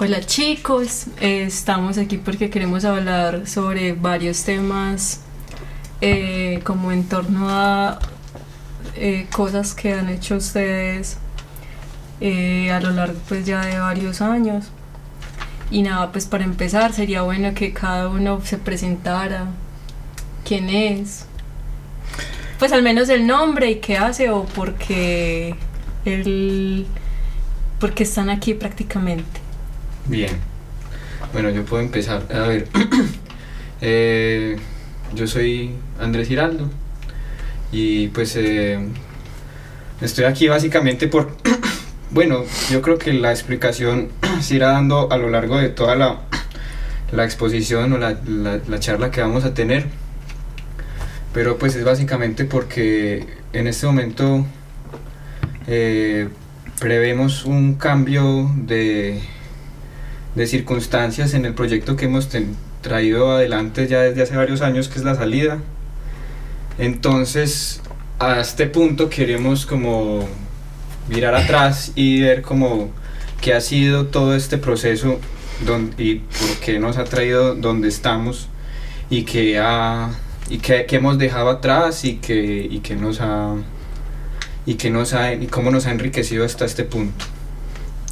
Hola chicos, estamos aquí porque queremos hablar sobre varios temas como en torno a cosas que han hecho ustedes a lo largo pues ya de varios años. Y nada, pues para empezar sería bueno que cada uno se presentara, quién es, pues al menos el nombre y qué hace o el, porque están aquí prácticamente. Bien, bueno, yo puedo empezar. A ver, yo soy Andrés Giraldo y pues estoy aquí básicamente por, bueno, yo creo que la explicación se irá dando a lo largo de toda la exposición o la charla que vamos a tener, pero pues es básicamente porque en este momento prevemos un cambio de circunstancias en el proyecto que hemos traído adelante ya desde hace varios años, que es la salida. Entonces, a este punto queremos como mirar atrás y ver como qué ha sido todo este proceso y por qué nos ha traído donde estamos y qué hemos dejado atrás y cómo nos ha enriquecido hasta este punto.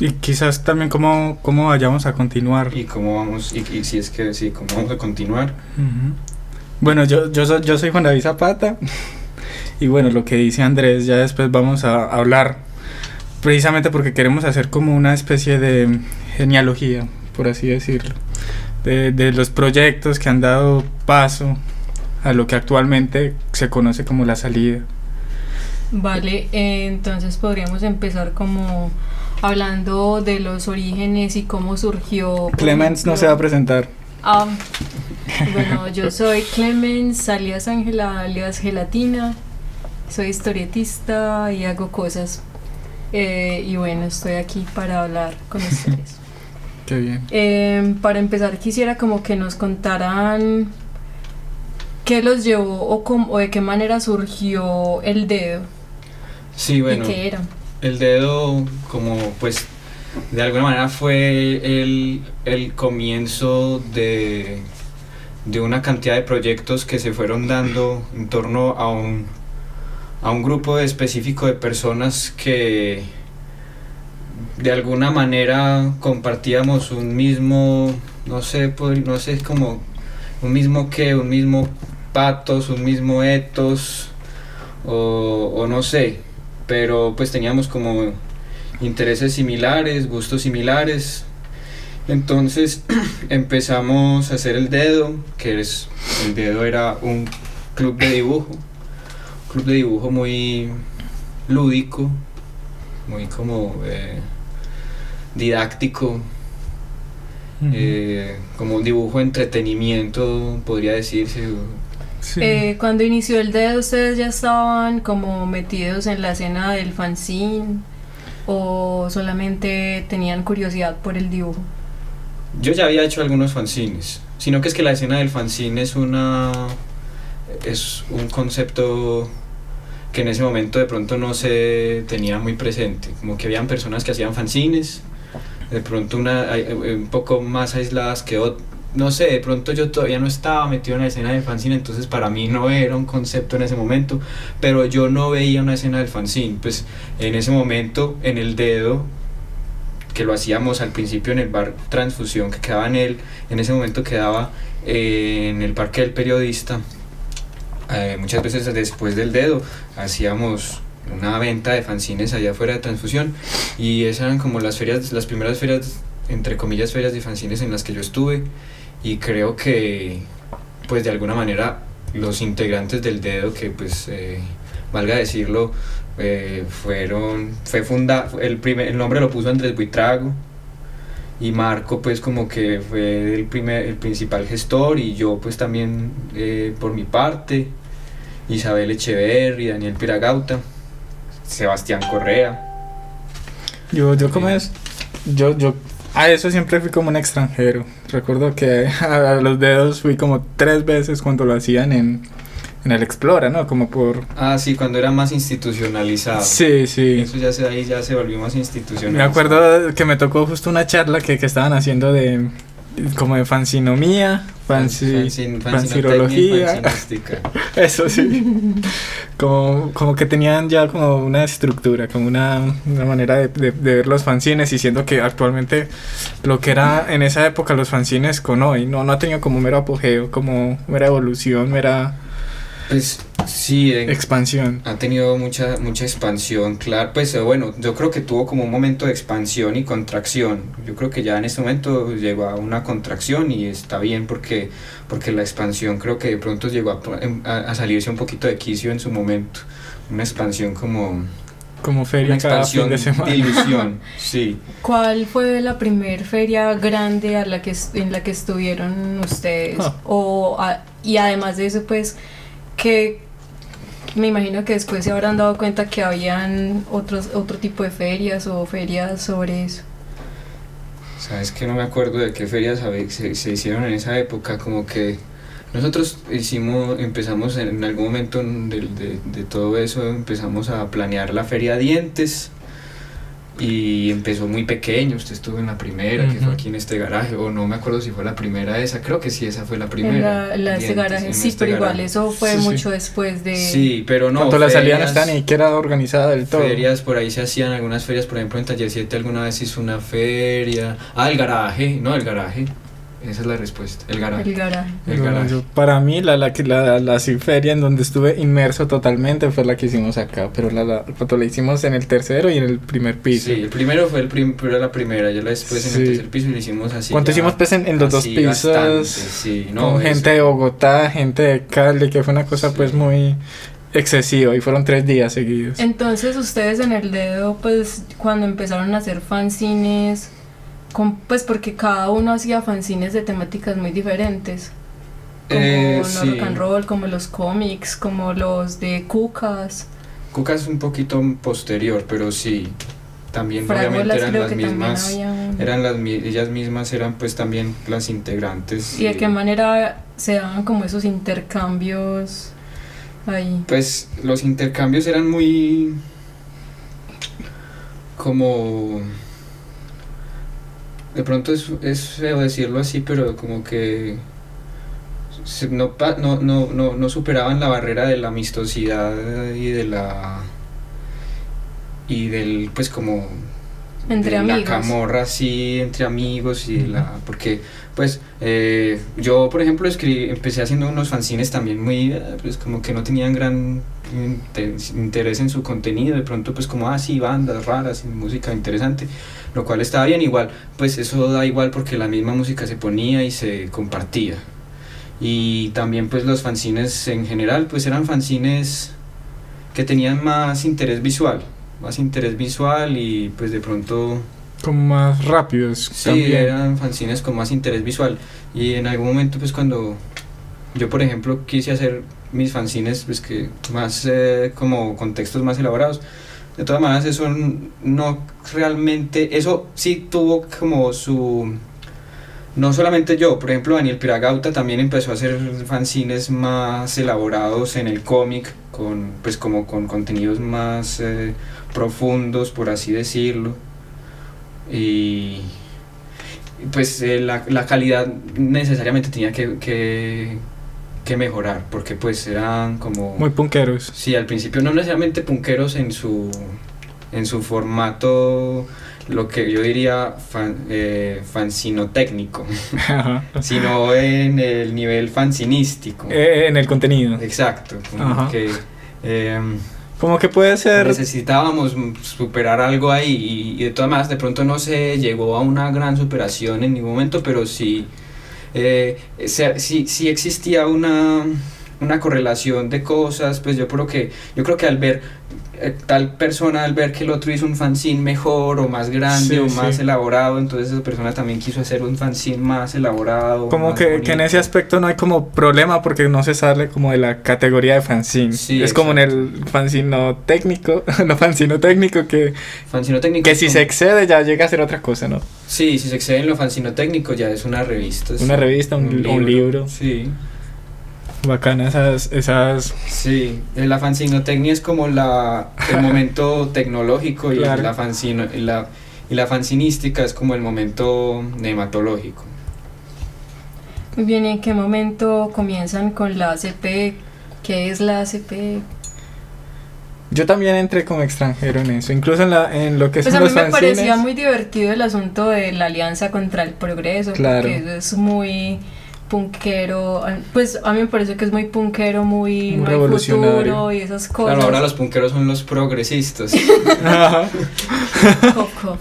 Y quizás también cómo vayamos a continuar. Y cómo vamos, y si es que sí, cómo vamos a continuar. Uh-huh. Bueno, yo soy Juan David Zapata. Y bueno, lo que dice Andrés, ya después vamos a hablar, precisamente porque queremos hacer como una especie de genealogía, por así decirlo, de los proyectos que han dado paso a lo que actualmente se conoce como la salida. Vale, entonces podríamos empezar como hablando de los orígenes y cómo surgió. Clemens no se va a presentar. Bueno, yo soy Clemens alias Ángela alias Gelatina, soy historietista y hago cosas y bueno, estoy aquí para hablar con ustedes. Qué bien. Para empezar quisiera como que nos contaran qué los llevó o de qué manera surgió el dedo. Sí, bueno, ¿Y qué era? El dedo, como pues de alguna manera fue el comienzo de una cantidad de proyectos que se fueron dando en torno a un grupo específico de personas que de alguna manera compartíamos un mismo, no sé, como un mismo pathos, un mismo ethos, o no sé, pero pues teníamos como intereses similares, gustos similares. Entonces empezamos a hacer el dedo, el dedo era un club de dibujo muy lúdico, muy como didáctico, como un dibujo de entretenimiento, podría decirse. Sí. Cuando inició el dedo, ¿ustedes ya estaban como metidos en la escena del fanzine o solamente tenían curiosidad por el dibujo? Yo ya había hecho algunos fanzines, sino que es que la escena del fanzine es un concepto que en ese momento de pronto no se tenía muy presente, como que habían personas que hacían fanzines, de pronto un poco más aisladas que otras. No sé, de pronto yo todavía no estaba metido en la escena del fanzine, entonces para mí no era un concepto en ese momento, pero yo no veía una escena del fanzine. Pues en ese momento, en el dedo, que lo hacíamos al principio en el bar Transfusión, que quedaba en ese momento quedaba en el Parque del Periodista, muchas veces después del dedo hacíamos una venta de fanzines allá afuera de Transfusión, y esas eran como las primeras ferias, entre comillas, ferias de fanzines en las que yo estuve. Y creo que pues de alguna manera los integrantes del dedo, que pues valga decirlo, el nombre lo puso Andrés Buitrago, y Marco pues como que fue el principal gestor, y yo pues también por mi parte, Isabel Echeverri, Daniel Piragauta, Sebastián Correa. Yo ¿cómo es? Yo a eso siempre fui como un extranjero. Recuerdo que a los dedos fui como 3 veces cuando lo hacían en en el Explora, ¿no? Como por... Ah, sí, cuando era más institucionalizado. Sí, sí. Eso ahí ya se volvió más institucionalizado. Me acuerdo que me tocó justo una charla que estaban haciendo de como de fancinomía, fancirología. Eso sí. Como que tenían ya como una estructura, como una manera de ver los fanzines, y siento que actualmente lo que era en esa época los fanzines con hoy no ha tenido como mero apogeo, como mera evolución, mera... Pues sí, expansión. Ha tenido mucha expansión, claro. Pues bueno, yo creo que tuvo como un momento de expansión y contracción. Yo creo que ya en este momento llegó a una contracción y está bien porque la expansión creo que de pronto llegó a salirse un poquito de quicio en su momento. Una expansión como feria cada fin de semana. De ilusión, sí. ¿Cuál fue la primer feria grande en la que estuvieron ustedes? Y además de eso, pues, que me imagino que después se habrán dado cuenta que habían otro tipo de ferias o ferias sobre eso. Sabes que no me acuerdo de qué ferias se hicieron en esa época, como que nosotros empezamos en algún momento de todo eso, empezamos a planear la feria Dientes. Y empezó muy pequeño, usted estuvo en la primera, que fue aquí en este garaje, o no me acuerdo si fue la primera esa, creo que sí, esa fue la primera. En este garaje, sí, pero igual eso fue mucho después de... Sí, pero no, cuando la salida no está ni siquiera organizada del todo. Ferias, por ahí se hacían algunas ferias, por ejemplo en Taller 7 alguna vez hizo una feria. El garaje, esa es la respuesta, el garaje. Para mí la feria en donde estuve inmerso totalmente fue la que hicimos acá, pero cuando la hicimos en el tercero y en el primer piso. Sí, el primero fue la primera, ya después en el tercer piso lo hicimos así. Cuando hicimos pues en los dos pisos, bastante, con gente de Bogotá, gente de Cali, que fue una cosa pues muy excesiva, y fueron 3 días seguidos. Entonces ustedes en el dedo, pues cuando empezaron a hacer fanzines, pues porque cada uno hacía fanzines de temáticas muy diferentes, como no rock and roll, como los cómics, como los de Cucas. Cucas un poquito posterior, pero sí, también Fragolas, obviamente eran las mismas, ellas mismas eran pues también las integrantes. ¿Y de qué manera se daban como esos intercambios ahí? Pues los intercambios eran muy como... De pronto es feo decirlo así, pero como que no superaban la barrera de la amistosidad y del pues como entre de amigos, la camorra así entre amigos y porque pues yo por ejemplo empecé haciendo unos fanzines también muy pues como que no tenían gran interés en su contenido, de pronto pues como sí, bandas raras y música interesante, lo cual estaba bien, igual pues eso da igual porque la misma música se ponía y se compartía. Y también pues los fanzines en general pues eran fanzines que tenían más interés visual y pues de pronto como más rápidos. Sí, también eran fanzines con más interés visual. Y en algún momento pues cuando yo por ejemplo quise hacer mis fanzines pues que más como con textos más elaborados, de todas maneras eso no realmente, eso sí tuvo como su... No solamente yo, por ejemplo Daniel Piragauta también empezó a hacer fanzines más elaborados en el cómic, con contenidos más profundos, por así decirlo, y pues la calidad necesariamente tenía que mejorar, porque pues eran como... muy punqueros. Sí, al principio no necesariamente punqueros en su formato, lo que yo diría fanzinotécnico, sino en el nivel fanzinístico. En el contenido. Exacto, como que puede ser... Necesitábamos superar algo ahí y de todas maneras de pronto no se llegó a una gran superación en ningún momento, pero sí existía una correlación de cosas. Pues yo creo que al ver tal persona, al ver que el otro hizo un fanzine mejor o más grande más elaborado, entonces esa persona también quiso hacer un fanzine más elaborado, como que en ese aspecto no hay como problema porque no se sale como de la categoría de fanzine. Es como en el fanzinotécnico que si se excede ya llega a ser otra cosa, ¿no? Sí, si se excede en lo fanzinotécnico ya es una revista. Una revista, un libro. Sí. Bacana esas... Sí, la fanzinotecnia es como el momento tecnológico y Claro. la fanzinística es como el momento nematológico. Muy bien, ¿y en qué momento comienzan con la ACP? ¿Qué es la ACP? Yo también entré como extranjero en eso, incluso en lo que Pues son a mí los me fanzines. parecía muy divertido el asunto de la Alianza contra el Progreso, Claro. porque eso es muy punkero, pues a mí me parece que es muy punkero, muy Muy no hay revolucionario. futuro y esas cosas. Claro, ahora los punqueros son los progresistas. Ajá. Coco.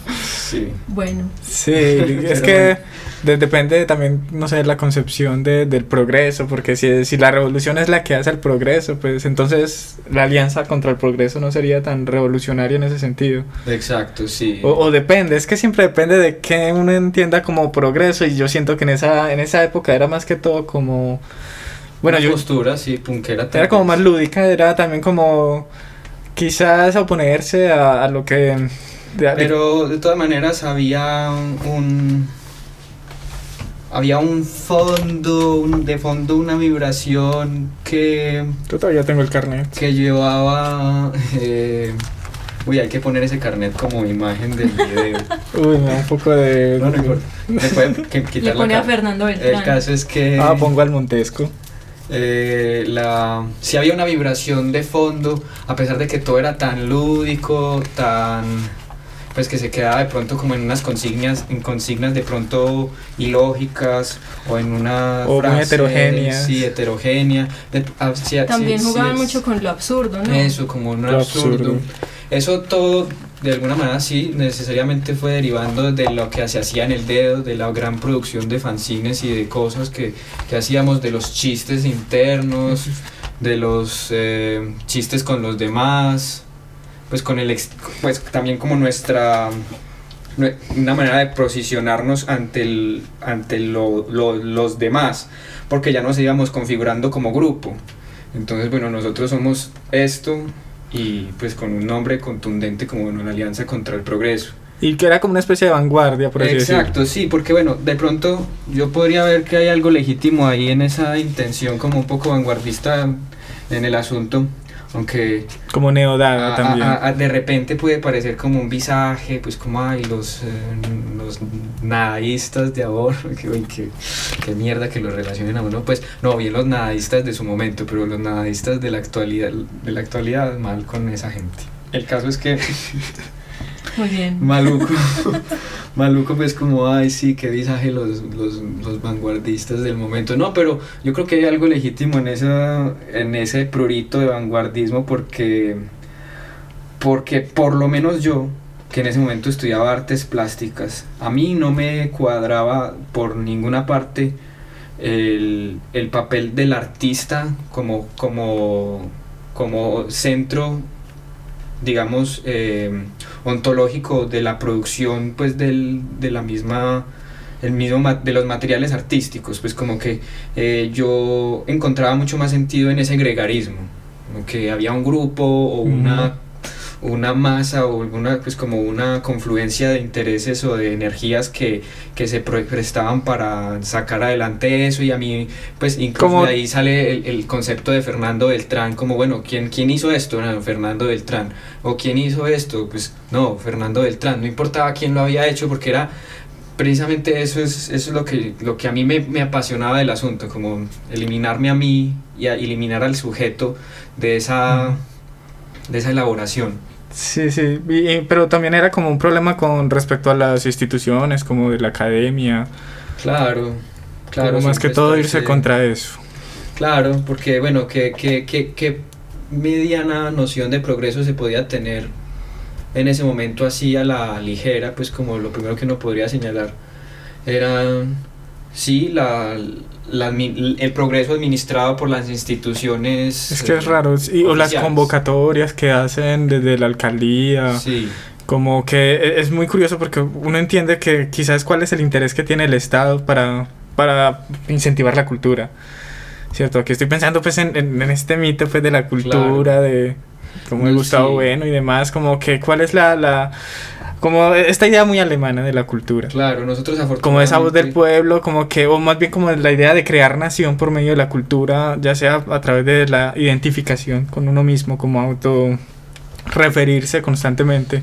Sí. Bueno, Sí, es que depende también, no sé, la concepción del progreso, porque si la revolución es la que hace el progreso, pues entonces la alianza contra el progreso no sería tan revolucionaria en ese sentido. Exacto, sí. O depende, es que siempre depende de qué uno entienda como progreso, y yo siento que en esa época era más que todo como... Bueno, Una yo... postura, sí, punkera. Era como más lúdica, era también como... Quizás oponerse a lo que... Pero de todas maneras había un fondo, de fondo una vibración que Yo todavía tengo el carnet. llevaba... uy, hay que poner ese carnet como imagen del video. Uy, me da un poco de... No importa. Le pueden quitar le pone la a Fernando El Beltrán. caso es que... pongo al Montesco. Si había una vibración de fondo, a pesar de que todo era tan lúdico, pues que se quedaba de pronto como en unas consignas de pronto ilógicas o en una O muy frase, heterogéneas. sí, heterogénea. También jugaban es- mucho con lo absurdo, ¿no? Eso, como un Lo absurdo. absurdo. Eso todo, de alguna manera, sí, necesariamente fue derivando de lo que se hacía en el dedo, de la gran producción de fanzines y de cosas que hacíamos, de los chistes internos, de los chistes con los demás, pues pues también como una manera de posicionarnos ante los demás, porque ya nos íbamos configurando como grupo. Entonces, bueno, nosotros somos esto y pues con un nombre contundente como una alianza contra el progreso. Y que era como una especie de vanguardia, por así decirlo. Exacto, sí, porque bueno, de pronto yo podría ver que hay algo legítimo ahí en esa intención como un poco vanguardista en el asunto, aunque Como neodada también. de repente puede parecer como un visaje, pues como hay los nadaístas de ahora, que mierda que los relacionen a uno, pues no, bien los nadaístas de su momento, pero los nadaístas de la actualidad mal con esa gente. El caso es que Muy bien. maluco pues como, ay sí, qué visaje los vanguardistas del momento. No, pero yo creo que hay algo legítimo en ese prurito de vanguardismo porque por lo menos yo, que en ese momento estudiaba artes plásticas, a mí no me cuadraba por ninguna parte el papel del artista como centro, digamos, ontológico de la producción, pues de los materiales artísticos, pues como que yo encontraba mucho más sentido en ese gregarismo, como que había un grupo o una masa o pues como una confluencia de intereses o de energías que se prestaban para sacar adelante eso, y a mí pues incluso Como... de ahí sale el concepto de Fernando Beltrán, como bueno, ¿quién hizo esto? No, Fernando Beltrán. O ¿quién hizo esto? Pues no, Fernando Beltrán. No importaba quién lo había hecho, porque era precisamente eso es lo que a mí me apasionaba del asunto, como eliminarme a mí y eliminar al sujeto de esa elaboración. Sí, sí, pero también era como un problema con respecto a las instituciones, como de la academia. Claro, Como más que todo irse contra eso. Claro, porque bueno, ¿qué mediana noción de progreso se podía tener en ese momento así a la ligera? Pues como lo primero que uno podría señalar era, sí, el progreso administrado por las instituciones. Es que es raro, o las convocatorias que hacen desde la alcaldía. Sí. Como que es muy curioso porque uno entiende que quizás cuál es el interés que tiene el Estado para incentivar la cultura, ¿cierto? Aquí estoy pensando pues en este mito pues de la cultura, claro, de como el Gustavo Bueno y demás, como que cuál es como esta idea muy alemana de la cultura. Claro, nosotros afortunadamente... Como esa voz del pueblo, como que, o más bien como la idea de crear nación por medio de la cultura, ya sea a través de la identificación con uno mismo, como auto referirse constantemente,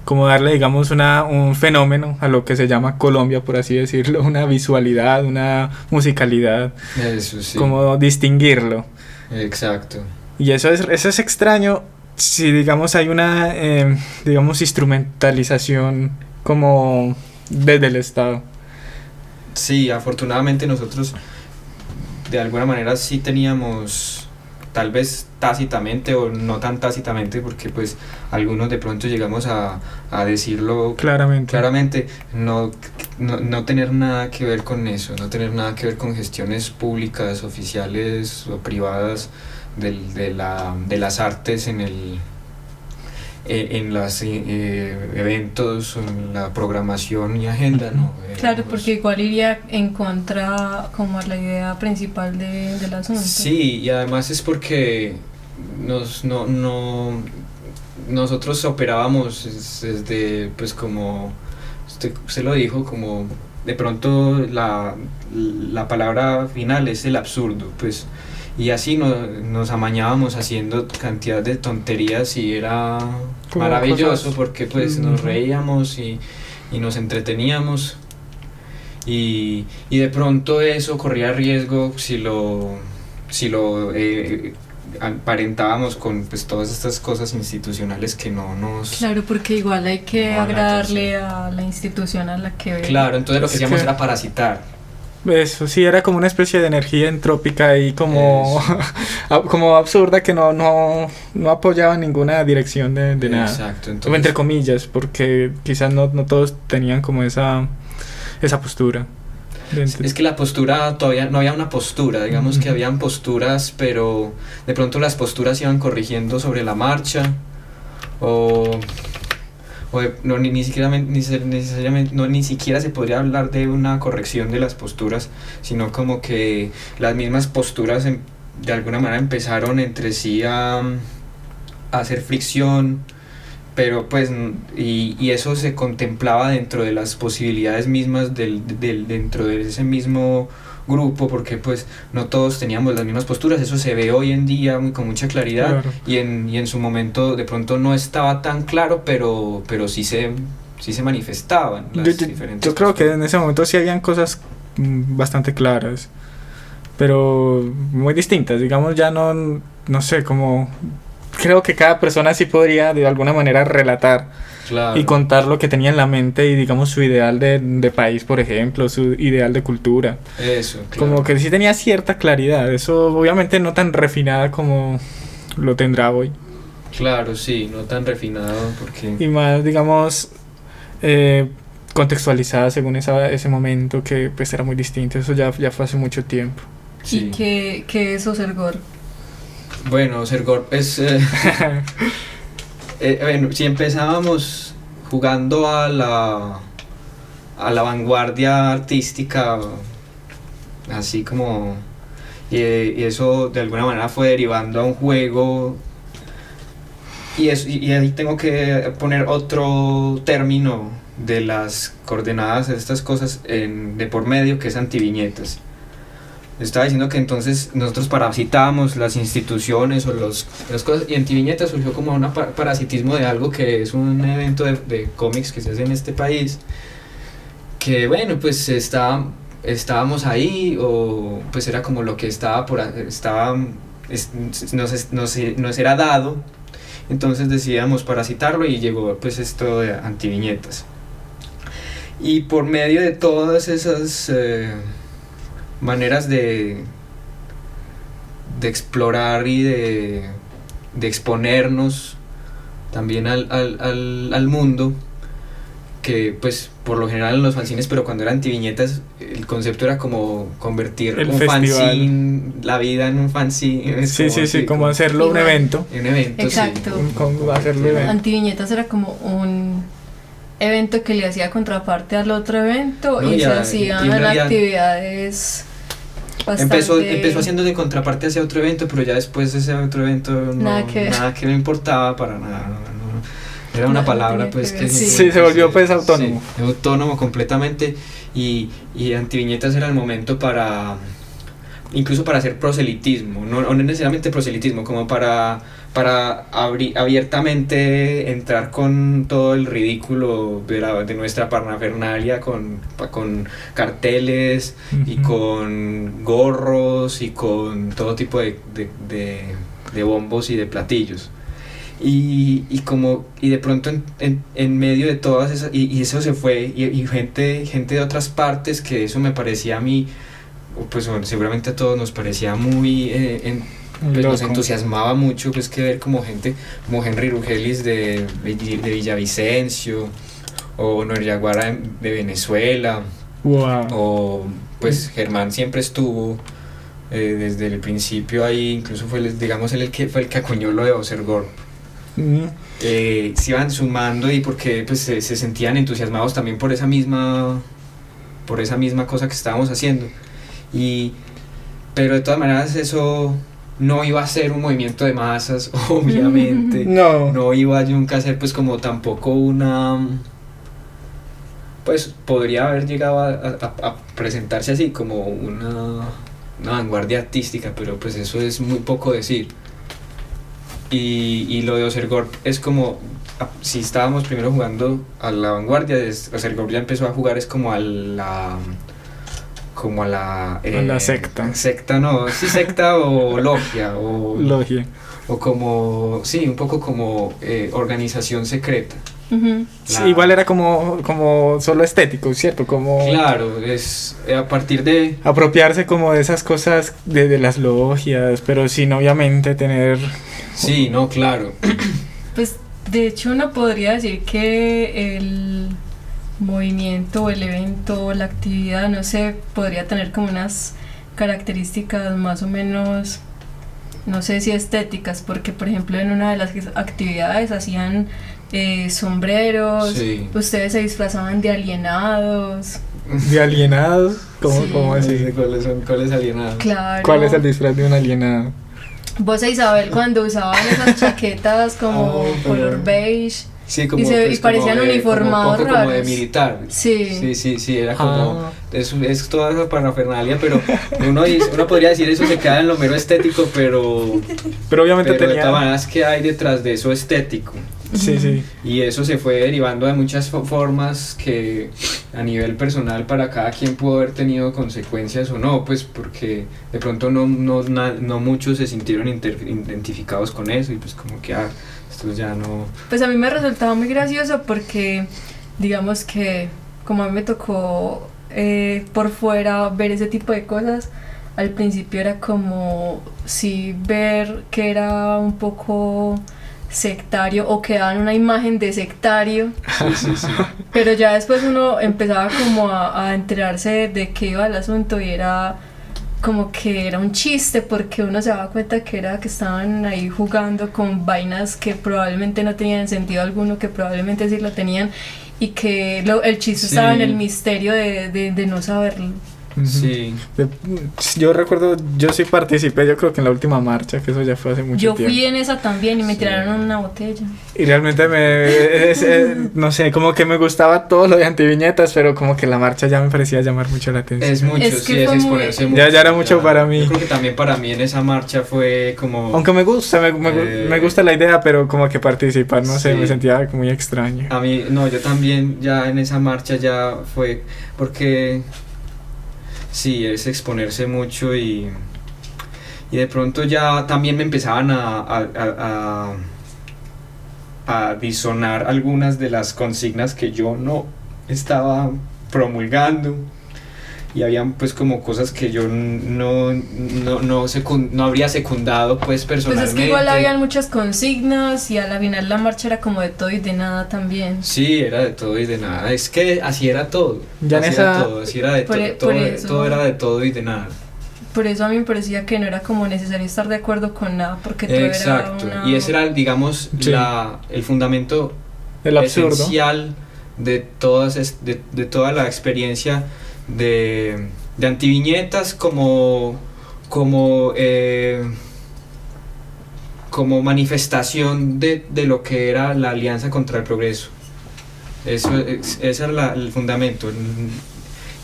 como darle, digamos, un fenómeno a lo que se llama Colombia, por así decirlo, una visualidad, una musicalidad, Eso sí. como distinguirlo. Exacto. Y eso es extraño si, digamos, hay una, digamos, instrumentalización como desde el Estado. Sí, afortunadamente nosotros de alguna manera sí teníamos, tal vez tácitamente o no tan tácitamente, porque pues algunos de pronto llegamos a decirlo claramente, no tener nada que ver con eso, no tener nada que ver con gestiones públicas, oficiales o privadas de las artes en los eventos, en la programación y agenda, ¿no? Claro, porque igual iría en contra como a la idea principal del asunto. Sí, y además es porque nosotros operábamos desde, pues como usted lo dijo, como de pronto la palabra final es el absurdo, pues, y así nos amañábamos haciendo cantidad de tonterías y era como maravilloso cosas, porque pues nos reíamos y nos entreteníamos y de pronto eso corría riesgo si lo aparentábamos con pues todas estas cosas institucionales que no nos... Claro, porque igual hay que agradarle a la institución a la que... Claro, entonces lo que hacíamos era parasitar. Eso sí, era como una especie de energía entrópica y como como absurda que no apoyaba ninguna dirección de nada. Exacto. Entonces, como entre comillas, porque quizás no todos tenían como esa postura. Es que la postura, todavía no había una postura, digamos que habían posturas, pero de pronto las posturas iban corrigiendo sobre la marcha, ni siquiera se podría hablar de una corrección de las posturas, sino como que las mismas posturas de alguna manera empezaron entre sí a hacer fricción, pero pues y eso se contemplaba dentro de las posibilidades mismas dentro de ese mismo grupo, porque pues no todos teníamos las mismas posturas. Eso se ve hoy en día con mucha claridad. Claro. y en su momento de pronto no estaba tan claro, pero sí se manifestaban las diferentes yo creo que en ese momento sí habían cosas bastante claras, pero muy distintas, digamos. Ya no sé, como creo que cada persona sí podría de alguna manera relatar, claro, y contar lo que tenía en la mente y digamos su ideal de país, por ejemplo, su ideal de cultura. Eso, claro. Como que sí tenía cierta claridad, eso obviamente no tan refinada como lo tendrá hoy. Claro, sí, no tan refinado porque... Y más, digamos, contextualizada según ese momento, que pues era muy distinto. Eso ya fue hace mucho tiempo. Sí. ¿Y qué es Osergor? Bueno, Osergor es... bueno, si empezábamos jugando a la vanguardia artística, así como... y eso de alguna manera fue derivando a un juego, y ahí tengo que poner otro término de las coordenadas de estas cosas de por medio, que es antiviñetas. Estaba diciendo que entonces nosotros parasitábamos las instituciones o las cosas, y Antiviñetas surgió como un parasitismo de algo que es un evento de cómics que se hace en este país, que bueno, pues estábamos ahí, o pues era como lo que nos era dado, entonces decidíamos parasitarlo y llegó pues esto de Antiviñetas. Y por medio de todas esas maneras de explorar y de exponernos también al mundo, que pues por lo general en los fanzines, pero cuando eran Antiviñetas el concepto era como convertir un fanzine, la vida en un fanzine. Sí, como hacerlo un evento. Un evento, exacto. Sí. Como hacerlo evento. Antiviñetas era como un evento que le hacía contraparte al otro evento, no, y se hacían actividades bastante... Empezó haciendo de contraparte hacia otro evento, pero ya después ese otro evento nada que me importaba para nada. Era una No, palabra no pues tenía que... que ver, Sí, se volvió pues autónomo. Sí, autónomo completamente y Antiviñetas era el momento para... incluso para hacer proselitismo, no necesariamente proselitismo, como para abiertamente entrar con todo el ridículo de nuestra parafernalia, con carteles y con gorros y con todo tipo de bombos y de platillos. Y de pronto en medio de todas esas, y eso se fue, y gente de otras partes, que eso me parecía a mí, pues bueno, seguramente a todos nos parecía muy pues nos entusiasmaba mucho, pues, que ver como gente como Henry Rugelis de Villavicencio, o Noel Yaguara de Venezuela. Wow. O pues Germán siempre estuvo desde el principio ahí, incluso fue digamos él el que fue el que acuñó lo de Osergor. Se iban sumando, y porque pues se sentían entusiasmados también por esa misma cosa que estábamos haciendo, pero de todas maneras eso no iba a ser un movimiento de masas, obviamente. No iba nunca a ser pues como tampoco pues podría haber llegado a presentarse así como una vanguardia artística, pero pues eso es muy poco decir. Y lo de Osergor es como, si estábamos primero jugando a la vanguardia, Osergor ya empezó a jugar es como a la secta. Secta, no, sí, secta o logia. Logia. O como, sí, un poco como organización secreta. Uh-huh. Sí, igual era como solo estético, ¿cierto? Como claro, es a partir de... apropiarse como de esas cosas de las logias, pero sin obviamente tener... Sí, no, claro. Pues de hecho uno podría decir que el movimiento, el evento, la actividad, no sé, podría tener como unas características más o menos, no sé si estéticas, porque por ejemplo en una de las actividades hacían sombreros, sí. Ustedes se disfrazaban de alienados. ¿De alienados? Sí. ¿Cómo así? ¿Cuáles alienados? Claro. ¿Cuál es el disfraz de un alienado? Vos e Isabel cuando usaban esas chaquetas como color beige. Sí, como, y parecían uniformados como raros. Como de militar. Sí. Sí, era como... Es toda esa parafernalia, pero uno podría decir eso se queda en lo mero estético, pero obviamente de todas maneras, ¿qué hay detrás de eso estético? Sí. Y eso se fue derivando de muchas formas que a nivel personal para cada quien pudo haber tenido consecuencias o no, pues porque de pronto no muchos se sintieron identificados con eso, y pues como que esto ya no... Pues a mí me resultaba muy gracioso porque digamos que como a mí me tocó por fuera ver ese tipo de cosas, al principio era como sí ver que era un poco sectario o que daban una imagen de sectario. Sí. Pero ya después uno empezaba como a enterarse de qué iba el asunto, y era como que era un chiste, porque uno se daba cuenta que estaban ahí jugando con vainas que probablemente no tenían sentido alguno, que probablemente sí lo tenían, y que el chiste estaba en el misterio de no saberlo. Sí. Yo recuerdo, yo sí participé, yo creo que en la última marcha, que eso ya fue hace mucho tiempo. Yo fui en esa también y me tiraron una botella. Y realmente no sé, como que me gustaba todo lo de Antiviñetas, pero como que la marcha ya me parecía llamar mucho la atención. Es mucho, es que es exponerse mucho. Ya era mucho para mí. Yo creo que también para mí en esa marcha fue como... Aunque me gusta la idea, pero como que participar, no sé, me sentía muy extraño. A mí, no, yo también ya en esa marcha ya fue porque... Sí, es exponerse mucho, y de pronto ya también me empezaban a disonar algunas de las consignas que yo no estaba promulgando, y habían pues como cosas que yo no habría secundado pues personalmente. Pues es que igual habían muchas consignas, y a la final la marcha era como de todo y de nada también. Sí, era de todo y de nada, es que así era todo. Ya así en era esa... todo, así era de todo era de todo y de nada. Por eso a mí me parecía que no era como necesario estar de acuerdo con nada, porque todo exacto, era una... y ese era, digamos, el fundamento esencial de toda la experiencia de Antiviñetas, como como manifestación de lo que era la Alianza contra el Progreso. Ese era el fundamento.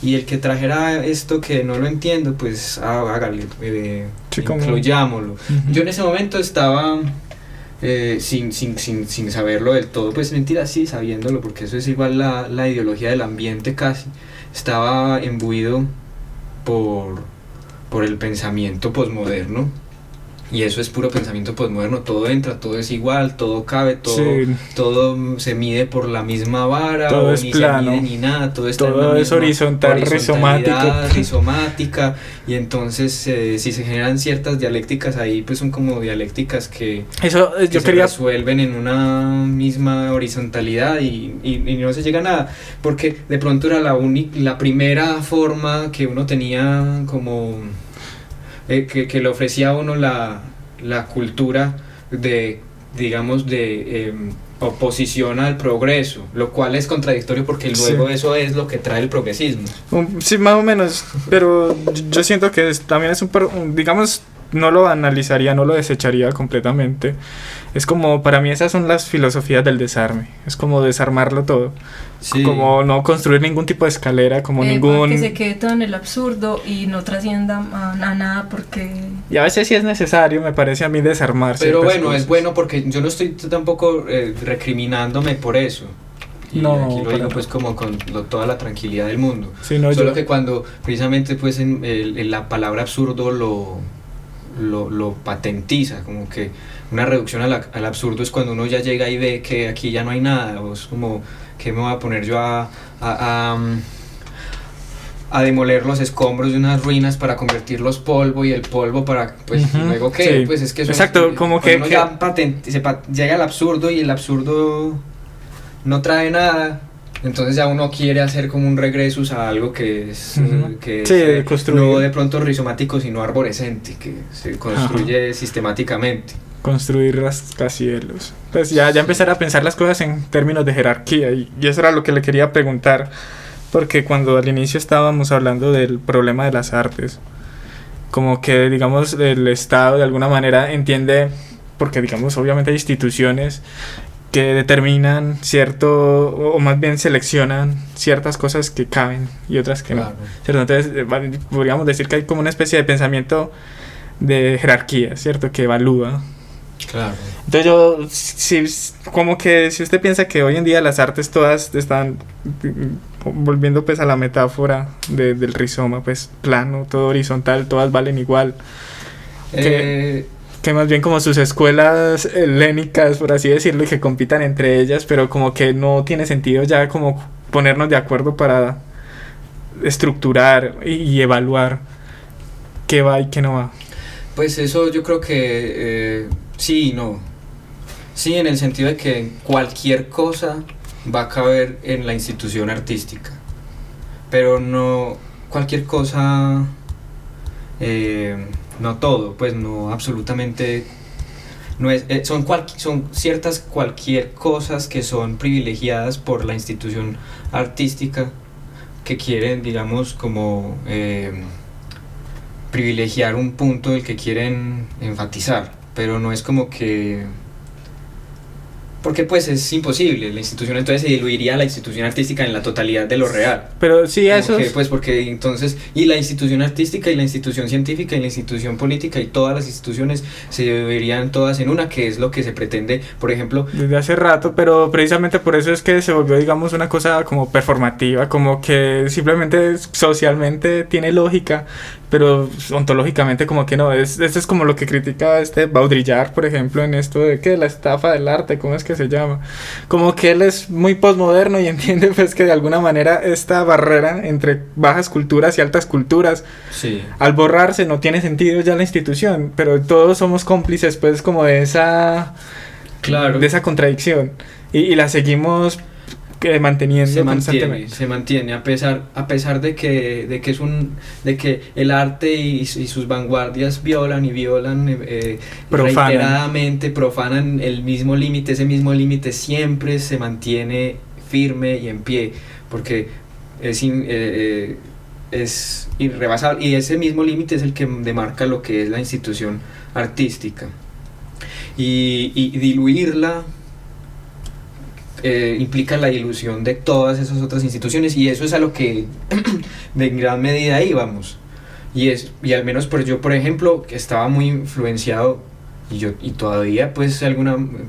Y el que trajera esto que no lo entiendo, pues hágale, incluyámoslo. Yo en ese momento estaba sin saberlo del todo, pues mentira, sí, sabiéndolo, porque eso es igual la ideología del ambiente casi. Estaba imbuido por el pensamiento posmoderno. Y eso es puro pensamiento posmoderno, todo entra, todo es igual, todo cabe, todo se mide por la misma vara, todo es ni plano, se mide ni nada, todo es horizontal, rizomática, y entonces si se generan ciertas dialécticas ahí, pues son como dialécticas que se resuelven en una misma horizontalidad y no se llega a nada, porque de pronto era la primera forma que uno tenía como... que le ofrecía a uno la cultura de, digamos, de oposición al progreso, lo cual es contradictorio porque luego eso es lo que trae el progresismo. Sí, más o menos, pero yo siento que también es digamos, no lo analizaría, no lo desecharía completamente. Es como, para mí esas son las filosofías del desarme, es como desarmarlo todo, sí. Como no construir ningún tipo de escalera, como que se quede todo en el absurdo y no trascienda a nada, porque... Y a veces sí es necesario, me parece a mí, desarmarse. Pero bueno, cosas. Es bueno porque yo no estoy tampoco recriminándome por eso. Y no, aquí lo digo pues como con toda la tranquilidad del mundo. Sí, no, solo que cuando precisamente pues en la palabra absurdo lo patentiza, como que una reducción al absurdo es cuando uno ya llega y ve que aquí ya no hay nada, o es como que me voy a poner yo a demoler los escombros de unas ruinas para convertirlos polvo y el polvo para pues luego qué, sí. Pues es que eso exacto, como que ya llega al absurdo y el absurdo no trae nada. Entonces ya uno quiere hacer como un regreso a algo que es, no de pronto rizomático, sino arborescente, que se construye sistemáticamente. Construir rascacielos. Pues ya empezar a pensar las cosas en términos de jerarquía, y eso era lo que le quería preguntar, porque cuando al inicio estábamos hablando del problema de las artes, como que digamos el Estado de alguna manera entiende, porque digamos obviamente hay instituciones que determinan o más bien seleccionan ciertas cosas que caben y otras que no. ¿Cierto? Entonces podríamos decir que hay como una especie de pensamiento de jerarquía, ¿cierto? Que evalúa. Claro. Entonces como que si usted piensa que hoy en día las artes todas están volviendo pues a la metáfora del rizoma, pues plano, todo horizontal, todas valen igual. Que más bien como sus escuelas helénicas, por así decirlo, y que compitan entre ellas, pero como que no tiene sentido ya como ponernos de acuerdo para estructurar y evaluar qué va y qué no va. Pues eso yo creo que sí y no. Sí, en el sentido de que cualquier cosa va a caber en la institución artística, pero no cualquier cosa... no todo, pues no absolutamente, no es, son ciertas cualquier cosas que son privilegiadas por la institución artística que quieren, digamos, como privilegiar un punto del que quieren enfatizar, pero no es como que... Porque pues es imposible, la institución entonces se diluiría la institución artística en la totalidad de lo real. Pero sí, eso es... Pues porque entonces, y la institución artística y la institución científica y la institución política y todas las instituciones se dividirían todas en una, que es lo que se pretende, por ejemplo... Desde hace rato, pero precisamente por eso es que se volvió, digamos, una cosa como performativa, como que simplemente socialmente tiene lógica, pero ontológicamente como que no. Esto es como lo que critica Baudrillard, por ejemplo, en esto de que la estafa del arte, ¿cómo es que se llama? Como que él es muy posmoderno y entiende pues que de alguna manera esta barrera entre bajas culturas y altas culturas, sí, al borrarse no tiene sentido ya la institución, pero todos somos cómplices pues como de esa, claro, de esa contradicción y la seguimos manteniendo constantemente. Se mantiene a pesar de que el arte y sus vanguardias violan reiteradamente, profanan el mismo límite. Ese mismo límite siempre se mantiene firme y en pie, porque es irrebasable, y ese mismo límite es el que demarca lo que es la institución artística. y diluirla implica la ilusión de todas esas otras instituciones, y eso es a lo que de gran medida íbamos. Y al menos yo, por ejemplo, que estaba muy influenciado, y todavía pues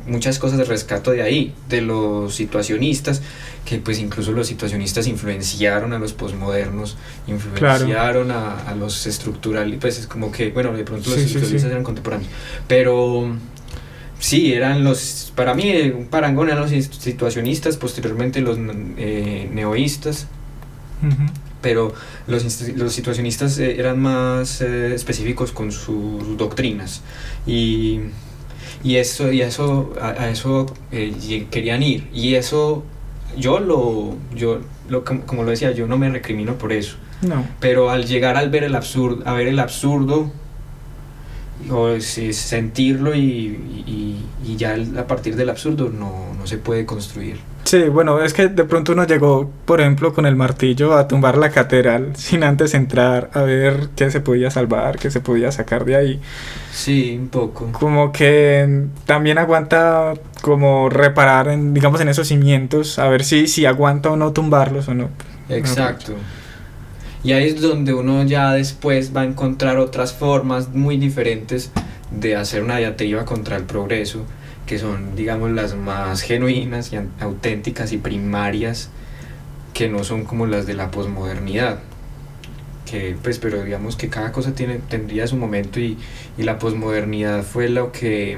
muchas cosas de rescato de ahí, de los situacionistas, que pues incluso los situacionistas influenciaron a los posmodernos, influenciaron a los estructurales, pues es como que, bueno, de pronto los estructuralistas eran contemporáneos, pero sí, para mí un parangón eran los situacionistas, posteriormente los neoístas. Pero los situacionistas eran más específicos con sus doctrinas, y a eso querían ir, y eso como lo decía, yo no me recrimino por eso, no. Pero al ver el absurdo o sentirlo, y ya a partir del absurdo no se puede construir. Sí, bueno, es que de pronto uno llegó, por ejemplo, con el martillo a tumbar la catedral sin antes entrar a ver qué se podía salvar, qué se podía sacar de ahí. Sí, un poco. Como que también aguanta como reparar digamos en esos cimientos, a ver si aguanta o no tumbarlos o no. Exacto. Y ahí es donde uno ya después va a encontrar otras formas muy diferentes de hacer una diatriba contra el progreso, que son, digamos, las más genuinas y auténticas y primarias, que no son como las de la posmodernidad, que pues, pero digamos que cada cosa tendría su momento, y la posmodernidad fue lo que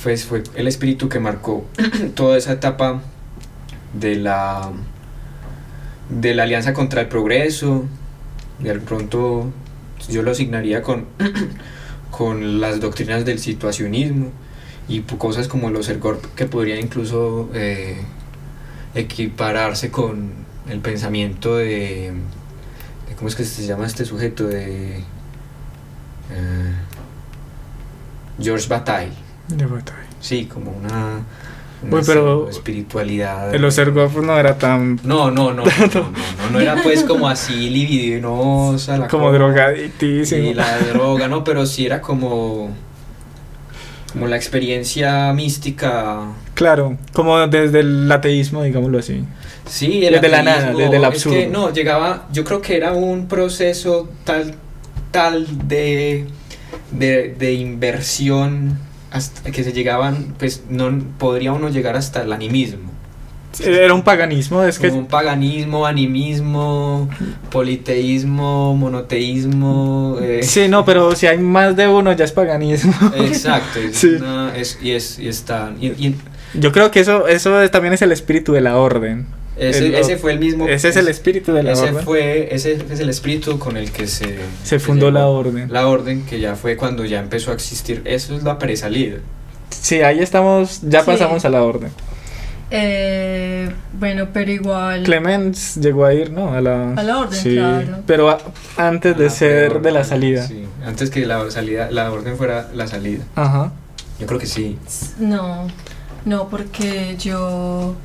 pues fue el espíritu que marcó toda esa etapa de la alianza contra el progreso. Y de pronto yo lo asignaría con las doctrinas del situacionismo y cosas como los ergor, que podría incluso equipararse con el pensamiento de ¿cómo es que se llama este sujeto? De Georges Bataille. Sí, como una pero espiritualidad. El Osterhoff no era tan... No era pues como así libidinosa, como drogaditísimo. Y la droga, no, pero sí era como la experiencia mística. Claro, como desde el ateísmo, digámoslo así. Sí, desde ateísmo, la nada, desde el absurdo. Es que llegaba, yo creo que era un proceso tal de inversión, hasta que se llegaban, pues no podría uno llegar hasta el animismo. Era un paganismo, es que... Un paganismo, animismo, politeísmo, monoteísmo. Sí, no, pero si hay más de uno ya es paganismo. Exacto, sí. Yo creo que eso también es el espíritu de la orden. Ese fue el mismo. Ese es el espíritu de la orden. Ese es el espíritu con el que se fundó la orden. La orden, que ya fue cuando ya empezó a existir. Eso es la presalida. Sí, ahí estamos, ya pasamos a la orden. Bueno, pero igual Clemens llegó a ir, ¿no? A la orden, sí, claro. Pero antes de ser de la salida. Sí, antes que la orden fuera la salida. Ajá. Yo creo que sí. No, porque yo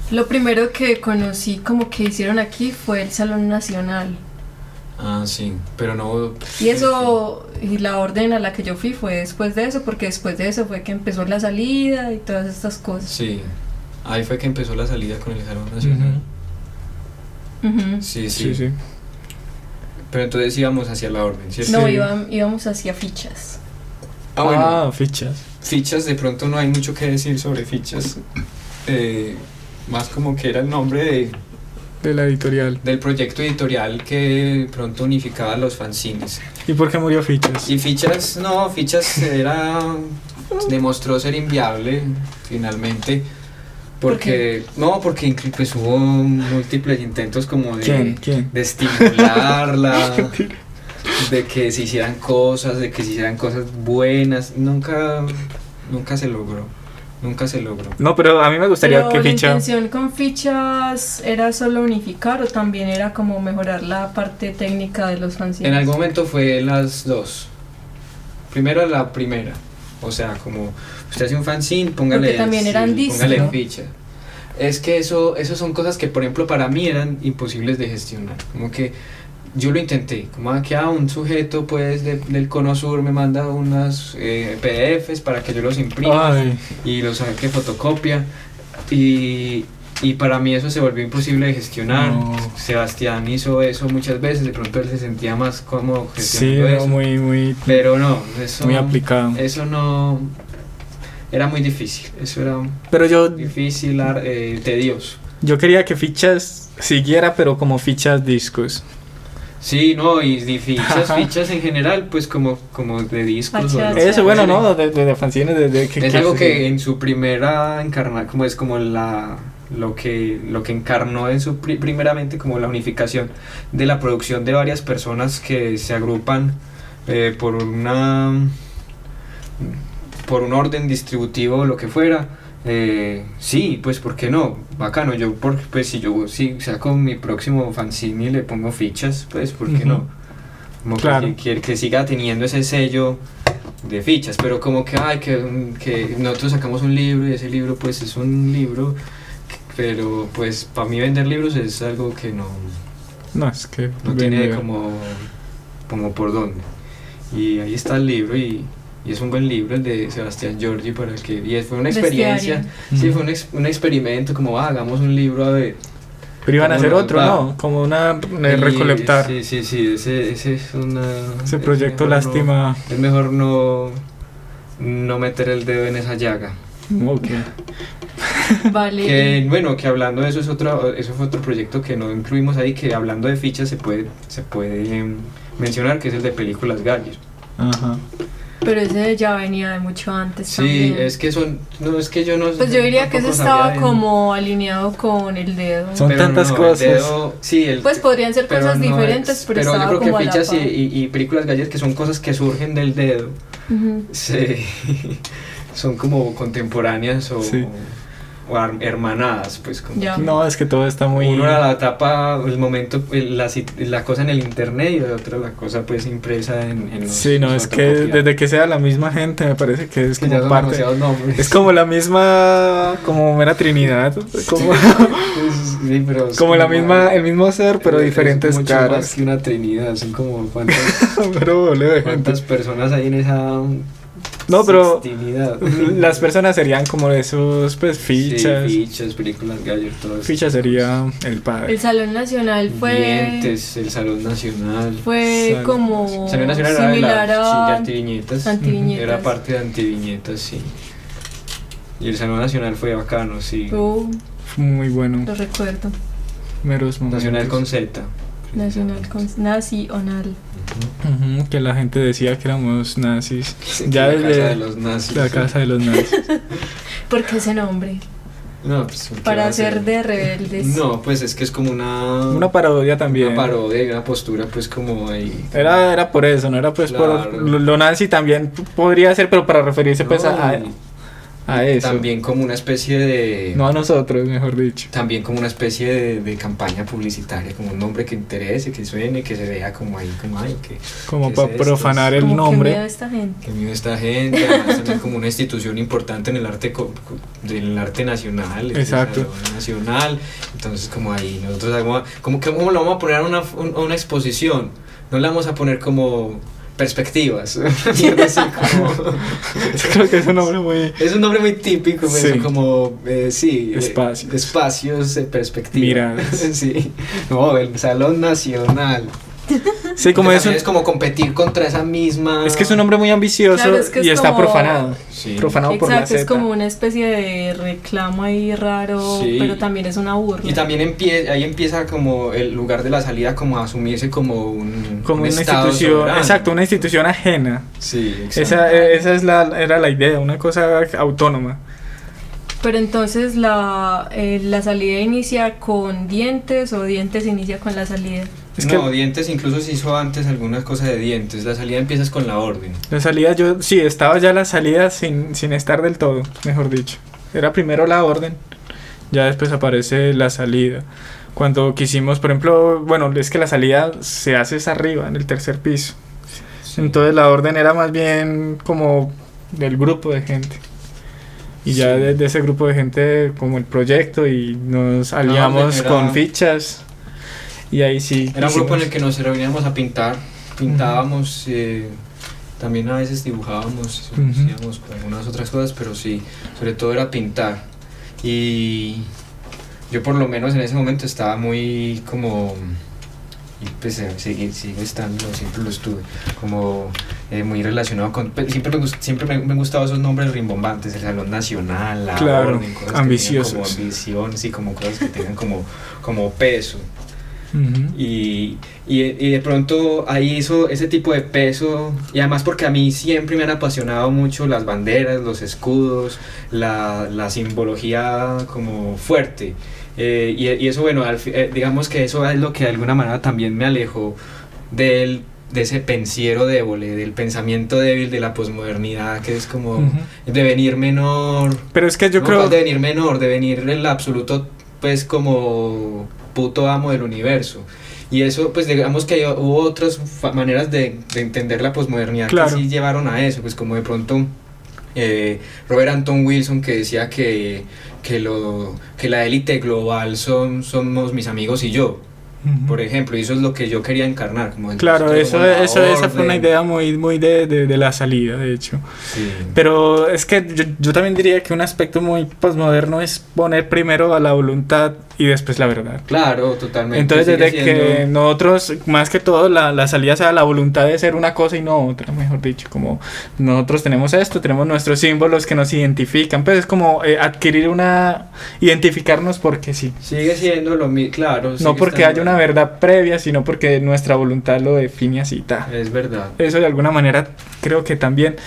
lo primero que conocí como que hicieron aquí fue el Salón Nacional. Ah, sí, pero no... Y eso, y la orden a la que yo fui fue después de eso, porque después de eso fue que empezó la salida y todas estas cosas. Sí, ahí fue que empezó la salida con el Salón Nacional. Uh-huh. Sí. Pero entonces íbamos hacia la orden, ¿cierto? No, íbamos hacia fichas. Bueno. Fichas. Fichas, de pronto no hay mucho que decir sobre fichas. Más como que era el nombre de la editorial, del proyecto editorial que pronto unificaba los fanzines. ¿Y por qué murió Fichas? Y Fichas demostró ser inviable finalmente, porque pues hubo múltiples intentos como de estimularla, de que se hicieran cosas buenas. Nunca se logró. No, pero a mí me gustaría que ¿la Ficha... intención con Fichas era solo unificar o también era como mejorar la parte técnica de los fanzines? En algún momento fue las dos. Primero la primera, o sea, como usted hace un fanzine, póngale Ficha. Es que eso son cosas que, por ejemplo, para mí eran imposibles de gestionar. Como que yo lo intenté, como que un sujeto pues del Cono Sur me manda unas PDFs para que yo los imprima y los saque fotocopia y para mí eso se volvió imposible de gestionar. No. Sebastián hizo eso muchas veces, de pronto él se sentía más cómodo gestionando eso. Muy, pero no, eso muy aplicado. Eso no era muy difícil, eso era difícil, tedioso. Yo quería que Fichas siguiera, pero como Fichas discos. Sí, no, y fichas en general, pues como de discos. Eso, bueno, no, de fanzines, es algo que en su primera encarnación, como es como lo que encarnó en su primeramente como la unificación de la producción de varias personas que se agrupan por un orden distributivo o lo que fuera. Sí, pues ¿por qué no? Bacano, pues si yo saco mi próximo fanzine y le pongo fichas, pues ¿por qué no? Como claro. que siga teniendo ese sello de fichas, pero como que que nosotros sacamos un libro y ese libro pues es un libro, pero pues para mí vender libros es algo que no es que no tiene como por dónde. Y ahí está el libro y es un buen libro el de Sebastián Giorgi para el que y fue una experiencia, sí, fue un experimento como hagamos un libro a ver. Pero iban a hacer otro, ¿no? Como recolectar. Sí, ese es ese proyecto lástima. Es mejor no meter el dedo en esa llaga. Okay. Vale. Que hablando de eso eso fue otro proyecto que no incluimos ahí, que hablando de fichas se puede mencionar, que es el de Películas Gallo. Ajá. Pero ese ya venía de mucho antes. Sí, también. es que yo no. Pues yo diría que ese estaba como alineado con el dedo. Son tantas cosas. Pues podrían ser cosas diferentes, pero yo creo como que fichas y Películas Gallas, que son cosas que surgen del dedo, son como contemporáneas o hermanadas, pues como. No, es que todo está muy. Uno la tapa, el momento, la cosa en el internet y la otra la cosa pues impresa en los. Sí, no, es que desde que sea la misma gente me parece que es como parte. Es como la misma, como mera Trinidad, como. Sí, pero como la misma, el mismo ser, pero diferentes mucho caras. Más que una Trinidad, son como cuántas personas hay en esa. No, pero las personas serían como esos, pues, fichas. Sí, fichas, Películas Gallo, todo eso. Fichas sería el padre. El Salón Nacional fue. Dientes, el Salón Nacional. Fue como. Salón Nacional similar era de a. Antiviñetas. Antiviñetas. Era parte de Antiviñetas, sí. Y el Salón Nacional fue bacano, sí. Muy bueno. Lo recuerdo. Meros momentos. Nacional con Z. Nacional. Que la gente decía que éramos nazis. Ya la casa de los nazis. La casa de los nazis. ¿Por qué ese nombre? No, pues para ser de rebeldes. No, pues es que es como una parodia también. Una parodia y una postura pues como ahí. Era por eso, no era pues claro. Por lo nazi también podría ser, pero para referirse pues a eso. También como una especie de. No a nosotros, mejor dicho. También como una especie de campaña publicitaria, como un nombre que interese, que suene, que se vea como ahí, como para profanar el nombre. ¿Qué miedo esta gente? Qué miedo esta gente, además también como una institución importante en el arte nacional. Exacto. Nacional, entonces como ahí nosotros ¿cómo lo vamos a poner a una exposición? No la vamos a poner como perspectivas. Así como creo que es un nombre muy típico, sí. Como espacios, perspectivas. Mira, sí. No, el Salón Nacional. Sí, como eso es como competir contra esa misma. Es que es un hombre muy ambicioso, claro, es que y está profanado. Sí. Profanado. Exacto, por la es como una especie de reclamo ahí raro, sí. Pero también es una burla. Y también ahí empieza como el lugar de la salida como a asumirse como una institución soberano. Exacto, una institución ajena. Sí, esa era la idea, una cosa autónoma. Pero entonces la salida inicia con Dientes o Dientes inicia con la salida. Dientes incluso se hizo antes algunas cosas de Dientes. La salida empieza con la orden. La salida estaba ya la salida sin estar del todo, mejor dicho. Era primero la orden, ya después aparece la salida. Cuando quisimos, por ejemplo, es que la salida se hace arriba, en el tercer piso. Sí. Entonces la orden era más bien como del grupo de gente. Y ya de ese grupo de gente como el proyecto y nos aliamos con fichas. Y ahí sí. Era un grupo en el que nos reuníamos a pintar, pintábamos, también a veces dibujábamos, hacíamos algunas otras cosas, pero sí, sobre todo era pintar. Y yo por lo menos en ese momento estaba muy como, y pues sigo estando, siempre lo estuve, como muy relacionado con, siempre me han gustado esos nombres rimbombantes, el Salón Nacional, la claro, Orden, cosas ambiciosos. que tengan como ambición, sí, como cosas que tengan como peso. Y de pronto ahí hizo ese tipo de peso, y además porque a mí siempre me han apasionado mucho las banderas, los escudos, la simbología como fuerte, y eso, bueno, digamos que eso es lo que de alguna manera también me alejó de ese pensiero débil, del pensamiento débil de la posmodernidad, que es como devenir menor. Pero es que yo creo... devenir menor, devenir el absoluto, pues como puto amo del universo. Y eso, pues digamos que hubo otras maneras de entender la posmodernidad, claro, que sí llevaron a eso, pues como de pronto Robert Anton Wilson, que decía que la élite global somos mis amigos y yo, por ejemplo, y eso es lo que yo quería encarnar, como claro, esa fue una idea muy de la salida, de hecho. Sí. Pero es que yo también diría que un aspecto muy posmoderno es poner primero a la voluntad y después la verdad. Claro, totalmente. Entonces desde que nosotros, más que todo, la salida sea la voluntad de ser una cosa y no otra, mejor dicho, como nosotros tenemos esto, tenemos nuestros símbolos que nos identifican, pues es como adquirir identificarnos porque sí. Sigue siendo lo mismo, claro. No porque haya una verdad previa, sino porque nuestra voluntad lo define así, Es verdad. Eso de alguna manera creo que también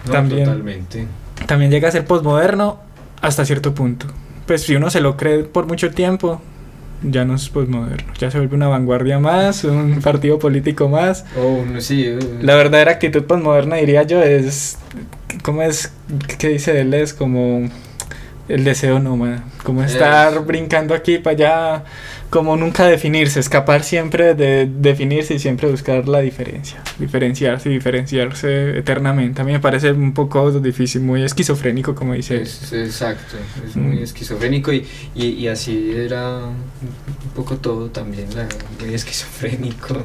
totalmente. También llega a ser posmoderno hasta cierto punto. Pues si uno se lo cree por mucho tiempo, ya no es posmoderno, ya se vuelve una vanguardia más, un partido político más. Sí. La verdadera actitud posmoderna, diría yo, es, ¿cómo es? ¿Qué dice él? Es como el deseo nómada, como estar brincando aquí para allá, como nunca definirse, escapar siempre de definirse y siempre buscar la diferenciarse eternamente. A mí me parece un poco difícil, muy esquizofrénico, como dice. Exacto, es muy esquizofrénico y así era un poco todo también, muy esquizofrénico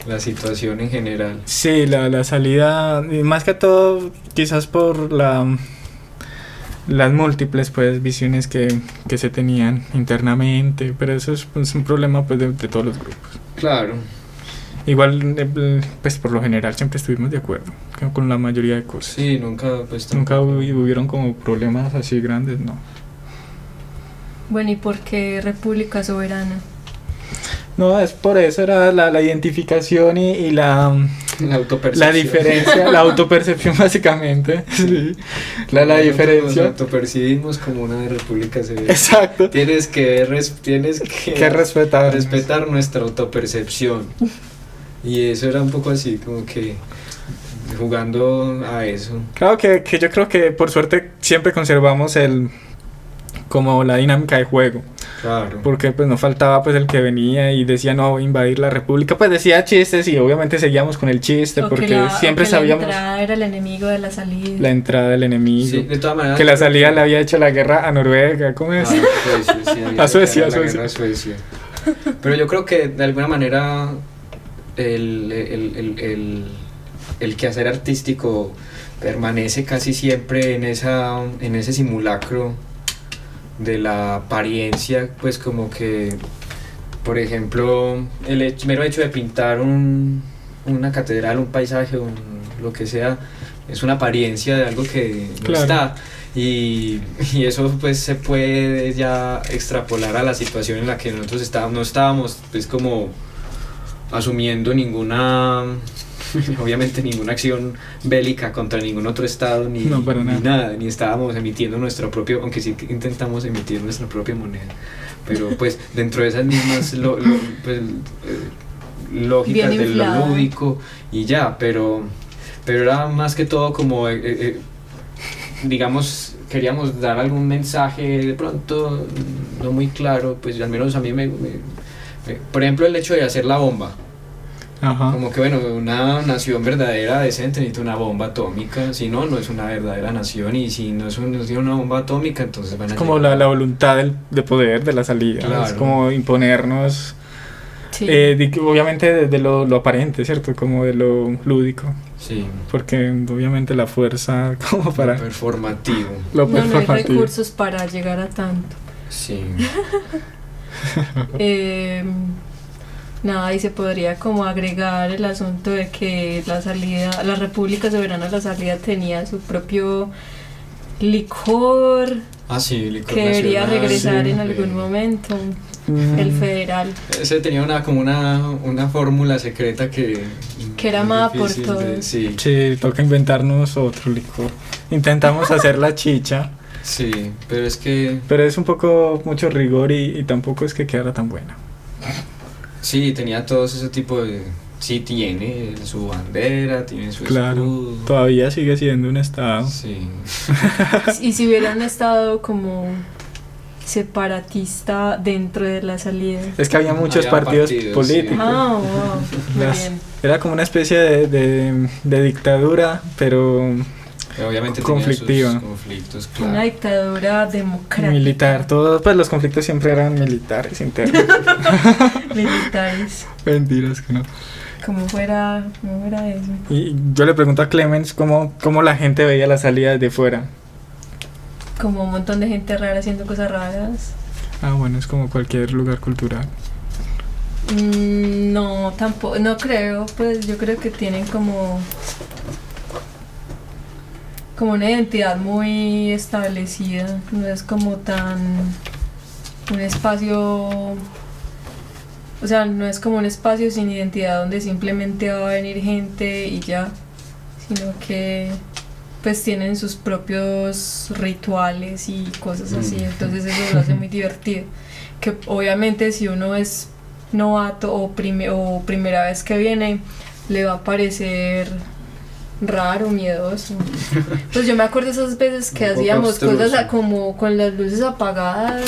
la situación en general. Sí, la salida, y más que todo quizás por las múltiples pues visiones que se tenían internamente, pero eso es pues, un problema pues de todos los grupos. Claro. Igual pues por lo general siempre estuvimos de acuerdo con la mayoría de cosas. Sí, nunca hubieron como problemas así grandes, no. Bueno, ¿y por qué República Soberana? No, es por eso, era la identificación y la autopercepción. La diferencia, la autopercepción básicamente. Sí. La diferencia. Nos autopercibimos como una república soberana. Exacto. Tienes que respetar nuestra autopercepción. Y eso era un poco así, como que jugando a eso. Claro que yo creo que por suerte siempre conservamos como la dinámica de juego. Claro. Porque pues no faltaba pues el que venía y decía no, voy a invadir la república, pues decía chistes y obviamente seguíamos con el chiste porque siempre sabíamos la entrada era el enemigo de la salida. La entrada del enemigo. Sí, de todas maneras. Que la salida le había hecho la guerra a Noruega, ¿cómo es? A Suecia. Pero yo creo que de alguna manera el quehacer artístico permanece casi siempre en ese simulacro de la apariencia, pues como que, por ejemplo, el mero hecho de pintar una catedral, un paisaje, lo que sea, es una apariencia de algo que no está, y eso pues se puede ya extrapolar a la situación en la que nosotros no estábamos pues como asumiendo obviamente ninguna acción bélica contra ningún otro estado ni nada, ni estábamos emitiendo nuestro propio, aunque sí intentamos emitir nuestra propia moneda, pero pues dentro de esas mismas lógicas de lo lúdico y ya, pero era más que todo como digamos, queríamos dar algún mensaje de pronto no muy claro, pues al menos a mí por ejemplo el hecho de hacer la bomba. Ajá. Como que bueno, una nación verdadera, decente, necesita una bomba atómica, si no es una verdadera nación, y si no es una bomba atómica, entonces van a... Es como la voluntad de poder de la salida, claro. Es como imponernos Sí. Obviamente desde lo aparente, ¿cierto? Como de lo lúdico. Sí. Porque obviamente la fuerza como para... Lo performativo. Lo No hay performativo. recursos para llegar a tanto. Sí. Nada, y se podría como agregar el asunto de que la República Soberana de la Salida tenía su propio licor Ah, sí, licor que debería nacional, regresar sí. en algún momento, el federal, Ese tenía como una fórmula secreta que era muy amada por difícil todos. sí, Sí, toca inventarnos otro licor. Intentamos hacer la chicha, sí, pero es que pero es un poco mucho rigor y tampoco es que quedara tan buena. sí, tenía todos ese tipo de... Sí, tiene su bandera, tiene su Claro, escudo. todavía sigue siendo un estado. Sí, Y si hubieran estado como separatista dentro de la salida. Es que había muchos Había partidos partidos, políticos. sí. Ah, wow, muy Las- bien. Era como una especie de dictadura, pero obviamente conflictiva. tenía sus conflictos, Una claro. dictadura democrática. militar. Todos, pues los conflictos siempre eran militares internos. Militares. Mentiras que no. Como fuera eso. Y yo le pregunto a Clemens cómo la gente veía la salida desde fuera. Como un montón de gente rara haciendo cosas raras. Ah, bueno, es como cualquier lugar cultural. No, tampoco, no creo, pues yo creo que tienen como una identidad muy establecida, no es como tan un espacio, o sea, no es como un espacio sin identidad donde simplemente va a venir gente y ya, sino que pues tienen sus propios rituales y cosas así, entonces eso lo hace muy divertido, que obviamente si uno es novato o primera vez que viene, le va a parecer raro, miedoso. Pues yo me acuerdo esas veces que Un poco hacíamos abstruso. cosas como con las luces apagadas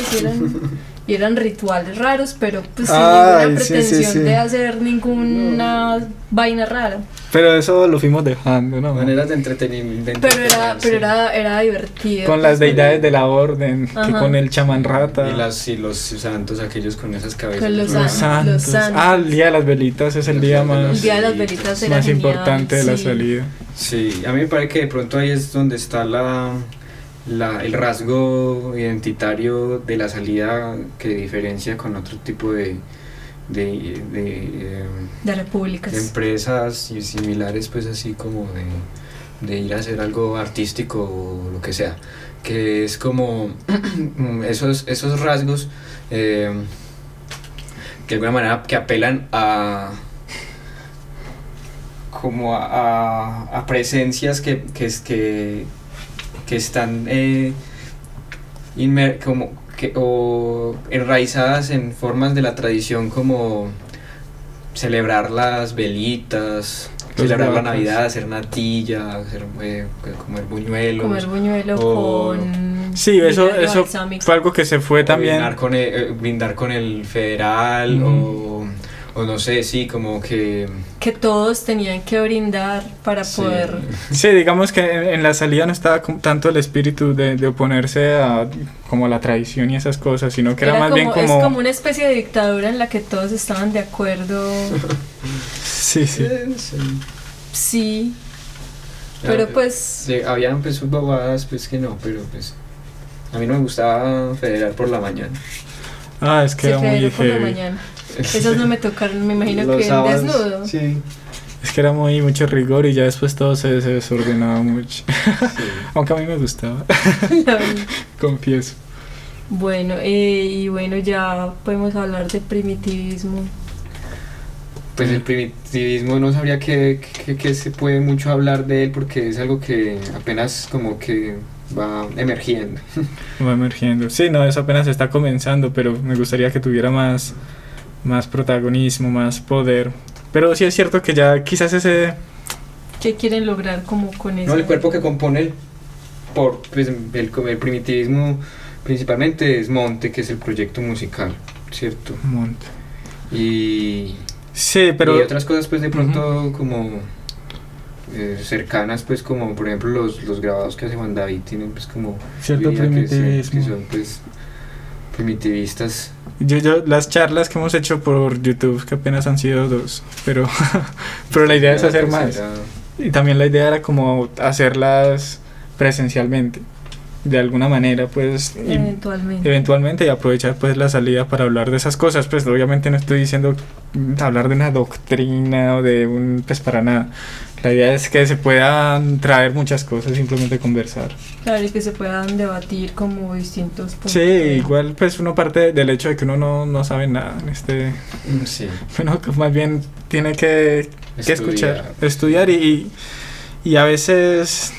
y eran rituales raros, pero pues sin Ay, ninguna sí, sí, pretensión sí. de hacer ninguna vaina rara. Pero eso lo fuimos dejando, ¿no? Maneras de entretenimiento. Pero era divertido. Con las deidades de la orden, que Ajá. con el chamán rata. Y los santos, aquellos con esas cabezas. Con los Los santos. santos. Ah, el día de las velitas es el Los día santos, más, El día de las velitas era más genial, importante de la sí. salida. Sí, a mí me parece que de pronto ahí es donde está el rasgo identitario de la salida que diferencia con otro tipo de De repúblicas. empresas y similares, pues así como de ir a hacer algo artístico o lo que sea, que es como esos rasgos que de alguna manera que apelan a como a presencias que están o enraizadas en formas de la tradición, como celebrar las velitas, Los celebrar la guacas. Navidad, hacer natilla, comer buñuelos, Comer buñuelo o con Sí, eso vinagre eso balsámico. fue algo que se fue o también. brindar con el federal, o no sé, sí, como que que todos tenían que brindar para sí. poder. Sí, digamos que en la salida no estaba tanto el espíritu de oponerse a como a la tradición y esas cosas, sino que era más bien es como... como una especie de dictadura en la que todos estaban de acuerdo. Sí, sí. sí. Sí, pero pues Sí, habían pues sus bobadas, pues que no, pero pues a mí no me gustaba federal por la mañana. Ah, es que se era muy federó por la heavy. mañana. Esos no me tocaron, me imagino Los que sábados, desnudo. Sí. Es que era mucho rigor y ya después todo se desordenaba mucho. Sí. Aunque a mí me gustaba, confieso. Bueno, y bueno, ya podemos hablar de primitivismo. Pues el primitivismo no sabría que se puede mucho hablar de él, porque es algo que apenas como que va emergiendo. Va emergiendo. Sí, no, eso apenas está comenzando, pero me gustaría que tuviera más protagonismo, más poder. Pero sí es cierto que ya quizás ese... ¿Qué quieren lograr como con eso? No, el cuerpo que compone pues, el primitivismo principalmente es Monte, que es el proyecto musical, ¿cierto? monte. Y Sí, pero... y otras cosas pues de pronto como cercanas, pues como por ejemplo los grabados que hace Juan David tienen pues como Cierto diría que primitivismo. son pues primitivistas. Las charlas que hemos hecho por YouTube, que apenas han sido 2, pero la idea es hacer más. Y también la idea era como hacerlas presencialmente, de alguna manera, pues eventualmente, y aprovechar pues la salida para hablar de esas cosas. Pues obviamente no estoy diciendo hablar de una doctrina o de pues para nada. La idea es que se puedan traer muchas cosas, simplemente conversar. Claro, y que se puedan debatir como distintos puntos. Sí, igual pues uno parte del hecho de que uno no sabe nada en Sí. Uno más bien tiene que escuchar, estudiar y a veces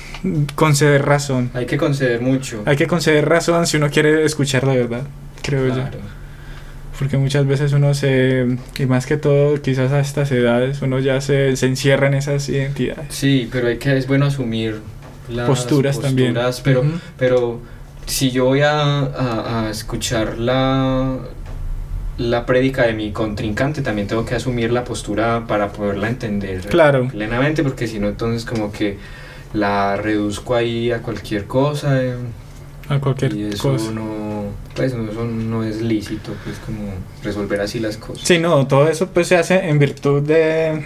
conceder razón. Hay que conceder mucho. Hay que conceder razón si uno quiere escuchar de verdad, creo yo. Porque muchas veces uno y más que todo quizás a estas edades, uno ya se encierra en esas identidades. Sí, pero es bueno asumir las posturas también. Pero si yo voy a escuchar la prédica de mi contrincante, también tengo que asumir la postura para poderla entender plenamente, porque si no, entonces como que la reduzco ahí a cualquier cosa. Y eso eso no es lícito, pues como resolver así las cosas. Sí, no, todo eso pues se hace en virtud de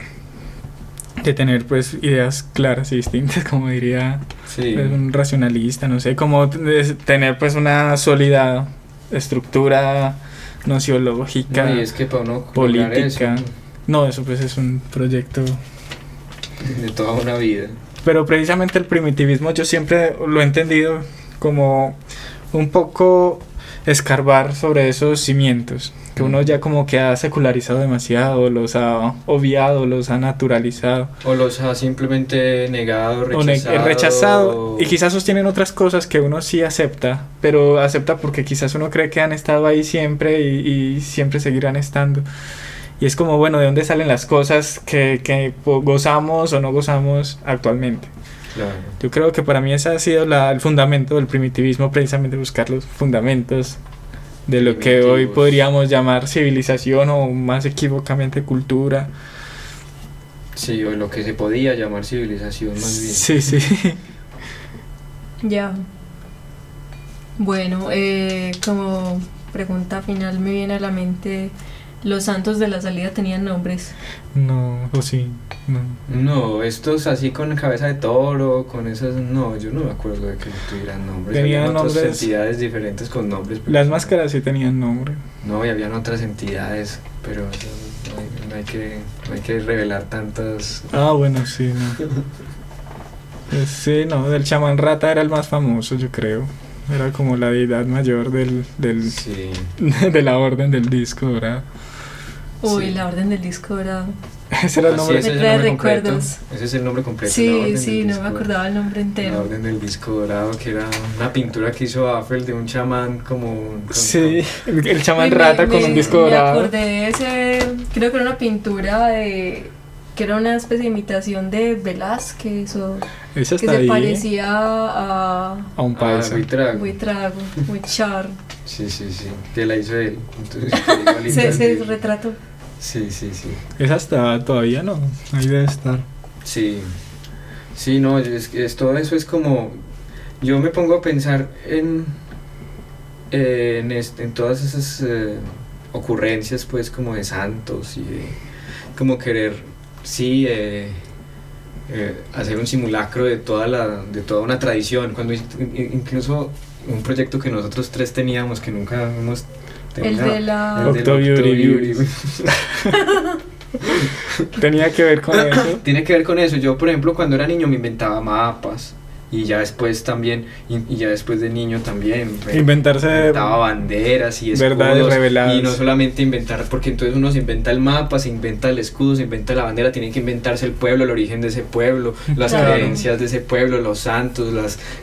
tener pues ideas claras y distintas, como diría pues, un racionalista, no sé, como tener pues una sólida estructura nociológica, y es que para uno política. Eso pues es un proyecto de toda una vida. Pero precisamente el primitivismo yo siempre lo he entendido como un poco escarbar sobre esos cimientos que uno ya como que ha secularizado demasiado, los ha obviado, los ha naturalizado, o los ha simplemente negado, rechazado, y quizás sostienen otras cosas que uno sí acepta, pero acepta porque quizás uno cree que han estado ahí siempre y siempre seguirán estando. Y es como, bueno, ¿de dónde salen las cosas que gozamos o no gozamos actualmente? Claro. Yo creo que para mí ese ha sido el fundamento del primitivismo, precisamente buscar los fundamentos de lo que hoy podríamos llamar civilización o más equívocamente cultura. Sí, o lo que se podía llamar civilización más bien. Sí. Ya. Bueno, como pregunta final me viene a la mente, ¿los santos de la salida tenían nombres? No, o sí, no. No, estos así con cabeza de toro, con esas, no, yo no me acuerdo de que tuvieran nombres. Tenían otras nombres, entidades diferentes con nombres. Las máscaras sí tenían nombre. No, y habían otras entidades, pero no hay que revelar tantas. Bueno, sí, no. Sí, no, del chamán rata era el más famoso, yo creo. Era como la deidad mayor sí. de la orden del disco dorado. Uy, la orden del disco dorado. Ese era el nombre. Ese es el nombre completo. Sí, no me acordaba el nombre entero. La orden del disco dorado, que era una pintura que hizo Affel de un chamán como... el chamán rata con un disco dorado. Me acordé de ese, creo que era una pintura que era una especie de imitación de Velázquez o que se parecía a un paisa. Buitrago, muy char. Sí, que la hizo él. Entonces, se retrató. Sí. Esa está todavía, ¿no? Ahí debe estar. Sí, no, todo eso es como... Yo me pongo a pensar en todas esas ocurrencias pues como de santos y de como querer hacer un simulacro de toda una tradición, cuando incluso un proyecto que nosotros tres teníamos que nunca hemos terminado, el de la Octoviuri. Tenía que ver con eso. Tiene que ver con eso. Yo, por ejemplo, cuando era niño me inventaba mapas. Y ya después también, y ya después de niño también inventaba banderas y escudos, verdades reveladas. Y no solamente inventar, porque entonces uno se inventa el mapa, se inventa el escudo, se inventa la bandera, tiene que inventarse el pueblo, el origen de ese pueblo, las creencias de ese pueblo, los santos,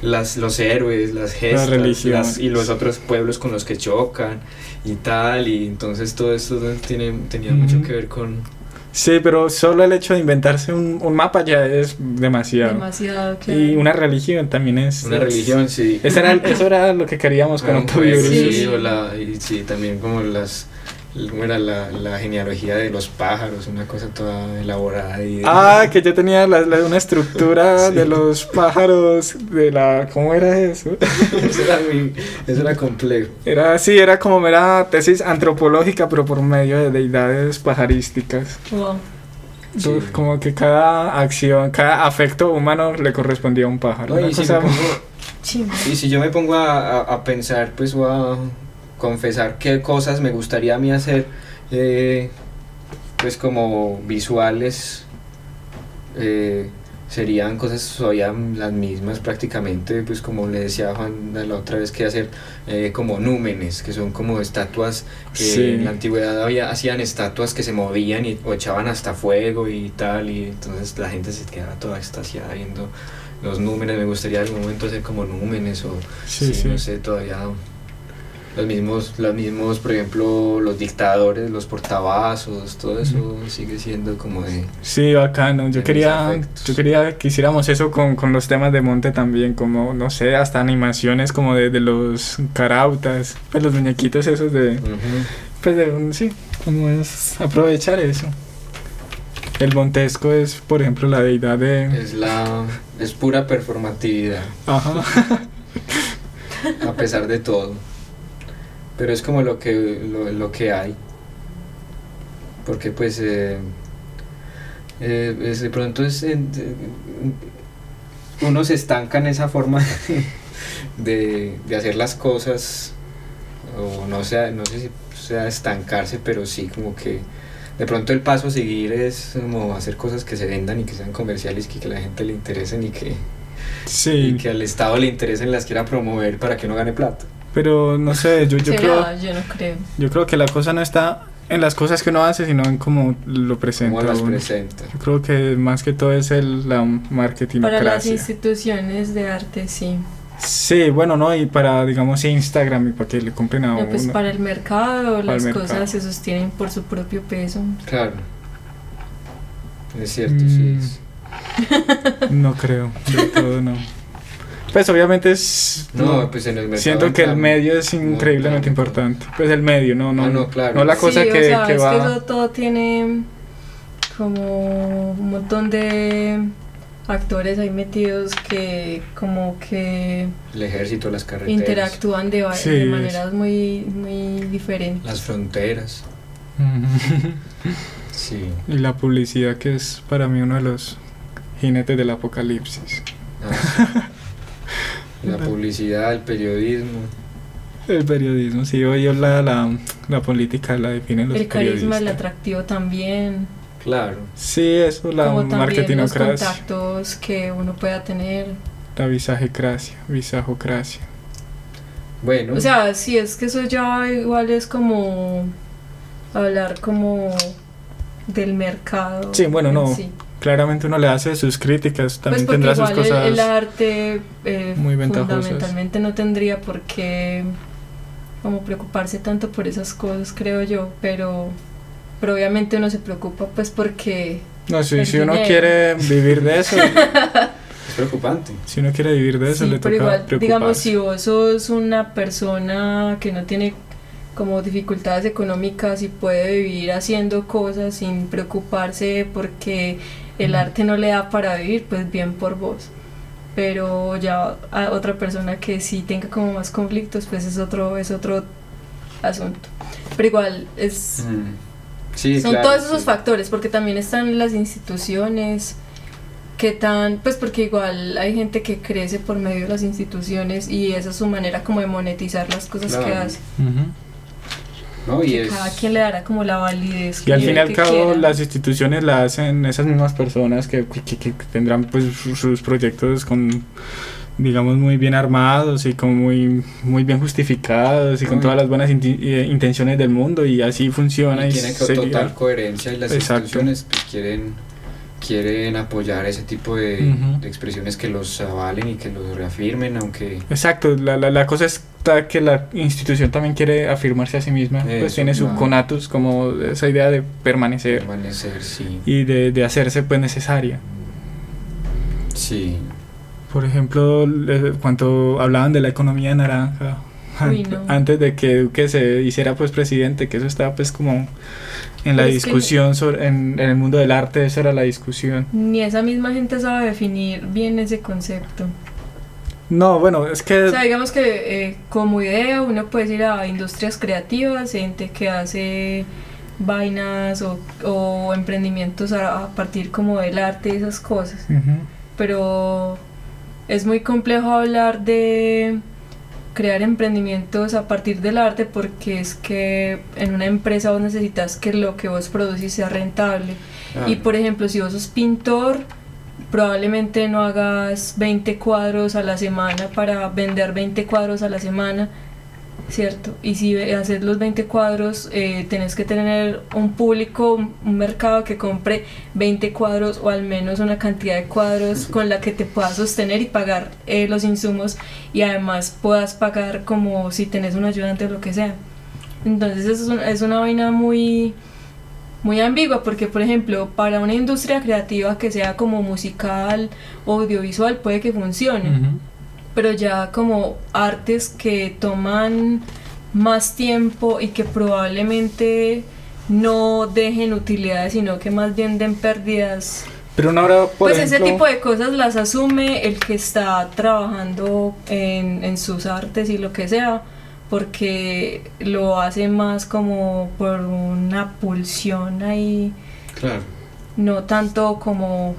los héroes, las gestas, y los otros pueblos con los que chocan y tal, y entonces todo esto tenía mucho que ver con... Sí, pero solo el hecho de inventarse un mapa ya es demasiado. Claro. Y una religión también es... Una religión, sí. Eso era lo que queríamos con Octoviuri. Sí, también como ¿cómo era la genealogía de los pájaros? Una cosa toda elaborada. Que yo tenía una estructura Sí. de los pájaros, ¿cómo era eso? Eso era complejo. Era como mera tesis antropológica, pero por medio de deidades pajarísticas. Wow. Sí. Como que cada acción, cada afecto humano le correspondía a un pájaro. No, Una y, si cosa- yo me pongo a pensar, pues, o a confesar qué cosas me gustaría a mí hacer, pues como visuales, serían cosas todavía las mismas prácticamente, pues como le decía Juan la otra vez, que hacer como númenes, que son como estatuas que Sí. en la antigüedad hacían estatuas que se movían o echaban hasta fuego y tal, y entonces la gente se quedaba toda extasiada viendo los númenes. Me gustaría en algún momento hacer como númenes o Sí, sí. no sé, todavía los mismos, por ejemplo, los dictadores, los portavasos, todo eso sigue siendo como de... Sí, bacano. De mis afectos. Yo quería que hiciéramos eso con los temas de monte también, como, no sé, hasta animaciones como de los carautas, pues los muñequitos esos de... Pues sí, como es aprovechar eso. El montesco es, por ejemplo, la deidad de... Es pura performatividad, Ajá. a pesar de todo. Pero es como lo que hay. Porque pues de pronto uno se estanca en esa forma de hacer las cosas, o no sé si sea estancarse, pero sí como que de pronto el paso a seguir es como hacer cosas que se vendan y que sean comerciales, que a la gente le interesen y Sí. y que al Estado le interesen, las quiera promover para que uno gane plata. Pero no sé, yo ¿Será? creo, Yo no creo. yo creo que la cosa no está en las cosas que uno hace, sino en cómo lo presenta. ¿Cómo las uno. presenta? Yo creo que más que todo es la marketingocracia. Para las instituciones de arte, sí. Sí, bueno, no, y para, digamos, Instagram y para que le compren a No, pues uno. para el mercado, Para las el cosas mercado. se sostienen por su propio peso. Claro. Es cierto, sí. No creo, del todo no. Pues obviamente es... No, pues en el mercado. Siento que el entra medio es increíblemente tanto. importante. Pues el medio, no claro. no la cosa sí, que, o sea, que es va... que eso todo tiene como un montón de actores ahí metidos que como que El ejército, las carreteras, interactúan de Sí, de maneras muy diferentes. las fronteras. Sí. Y la publicidad, que es para mí uno de los jinetes del apocalipsis. Ah, sí. La publicidad, el periodismo. El periodismo, sí, hoy la política la definen los El carisma, el periodistas. atractivo también, Claro. Sí, eso, la como también los marketingocracia, contactos que uno pueda tener. la visajocracia. Bueno. O sea, sí, es que eso ya igual es como hablar como del mercado. Sí, bueno, en no, sí. Claramente uno le hace sus críticas, también Pues porque tendrá sus igual cosas. el arte muy ventajosas. fundamentalmente no tendría por qué como preocuparse tanto por esas cosas, creo yo, pero obviamente uno se preocupa pues porque No, el si uno dinero. quiere vivir de eso, Es preocupante. si uno quiere vivir de eso, sí, le pero toca igual, digamos, preocuparse. si vos sos una persona que no tiene como dificultades económicas y puede vivir haciendo cosas sin preocuparse porque el arte no le da para vivir, pues bien por vos. Pero ya a otra persona que sí tenga como más conflictos, pues es otro asunto. Pero igual es Sí, son claro, todos esos sí. factores, porque también están las instituciones que pues porque igual hay gente que crece por medio de las instituciones y esa es su manera como de monetizar las cosas que Claro. hace. Ujú. ¿No? Y Que es... cada quien le dará como la validez Y al que fin y al que cabo quiera. las instituciones la hacen esas mismas personas que tendrán pues sus proyectos con, digamos, muy bien armados y como muy bien justificados y con Uy. todas las buenas intenciones del mundo, y así funciona. Y Y tiene seguirá. total coherencia, y las Exacto. instituciones pues, quieren apoyar ese tipo de, Ujú. de expresiones que los avalen y que los reafirmen, aunque Exacto, la cosa está que la institución también quiere afirmarse a sí misma, pues Eso, tiene su claro. conatus, como esa idea de permanecer permanecer, sí. y de hacerse pues necesaria. Sí. Por ejemplo, cuando hablaban de la economía naranja, Uy, no. antes de que Duque se hiciera pues presidente, que eso estaba pues como en la Pero es que discusión sobre, en el mundo del arte, esa era la discusión. ni esa misma gente sabe definir bien ese concepto. No, bueno, es que O sea, digamos que como idea uno puede ir a industrias creativas, gente que hace vainas o emprendimientos a partir como del arte y esas cosas. Ujú. Pero es muy complejo hablar de crear emprendimientos a partir del arte porque es que en una empresa vos necesitas que lo que vos producís sea rentable. Y por ejemplo, si vos sos pintor, probablemente no hagas 20 cuadros a la semana para vender 20 cuadros a la semana, ¿cierto? Y si haces los 20 cuadros, tenés que tener un público, un mercado que compre 20 cuadros o al menos una cantidad de cuadros con la que te puedas sostener y pagar los insumos y además puedas pagar como si tenés un ayudante o lo que sea. Entonces es una vaina muy ambigua porque, por ejemplo, para una industria creativa que sea como musical o audiovisual puede que funcione. Ujú. Pero ya como artes que toman más tiempo y que probablemente no dejen utilidades, sino que más bien den pérdidas. Pero una hora, por Pues ejemplo, ese tipo de cosas las asume el que está trabajando en sus artes y lo que sea, porque lo hace más como por una pulsión ahí, Claro. no tanto como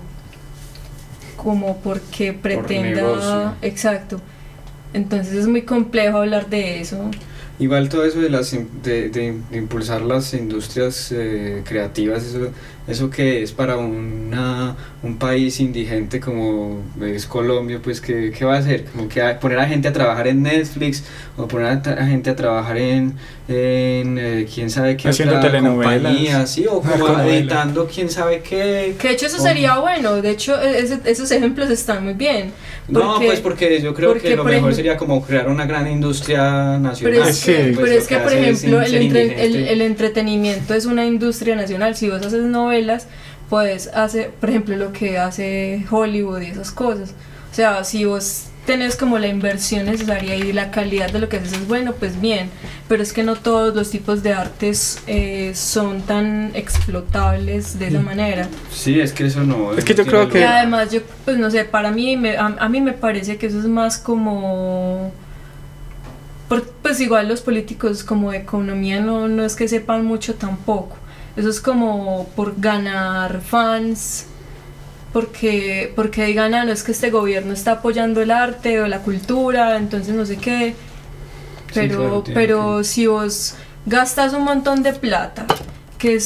porque pretenda, negocio. exacto. Entonces es muy complejo hablar de eso. Igual todo eso de impulsar las industrias creativas, eso que es para un país indigente como es Colombia, pues ¿qué va a hacer? Como que poner a gente a trabajar en Netflix o poner a gente a trabajar en quién sabe qué Haciendo otra telenovelas. compañía, sí, o como Narconovelas. editando quién sabe qué. Que de hecho eso o- sería bueno, de hecho esos ejemplos están muy bien. No, pues porque yo creo porque, que lo por mejor ejemplo, sería como crear una gran industria nacional. Pero es que, Sí. pues, pero lo es que por hace es ejemplo, ser indigente. el entretenimiento es una industria nacional. Si vos haces novelas, puedes hacer, por ejemplo, lo que hace Hollywood y esas cosas. O sea, si vos tenés como la inversión necesaria y la calidad de lo que haces es bueno, pues bien. Pero es que no todos los tipos de artes son tan explotables de esa manera. Sí, es que eso no. Es que eso yo creo tiene Y que- además yo, pues no sé, para mí, a mí me parece que eso es más como... pues igual los políticos como de economía no es que sepan mucho tampoco. Eso es como por ganar fans, porque digan, no es que este gobierno está apoyando el arte o la cultura, entonces no sé qué. Pero, claro, pero si vos gastas un montón de plata, que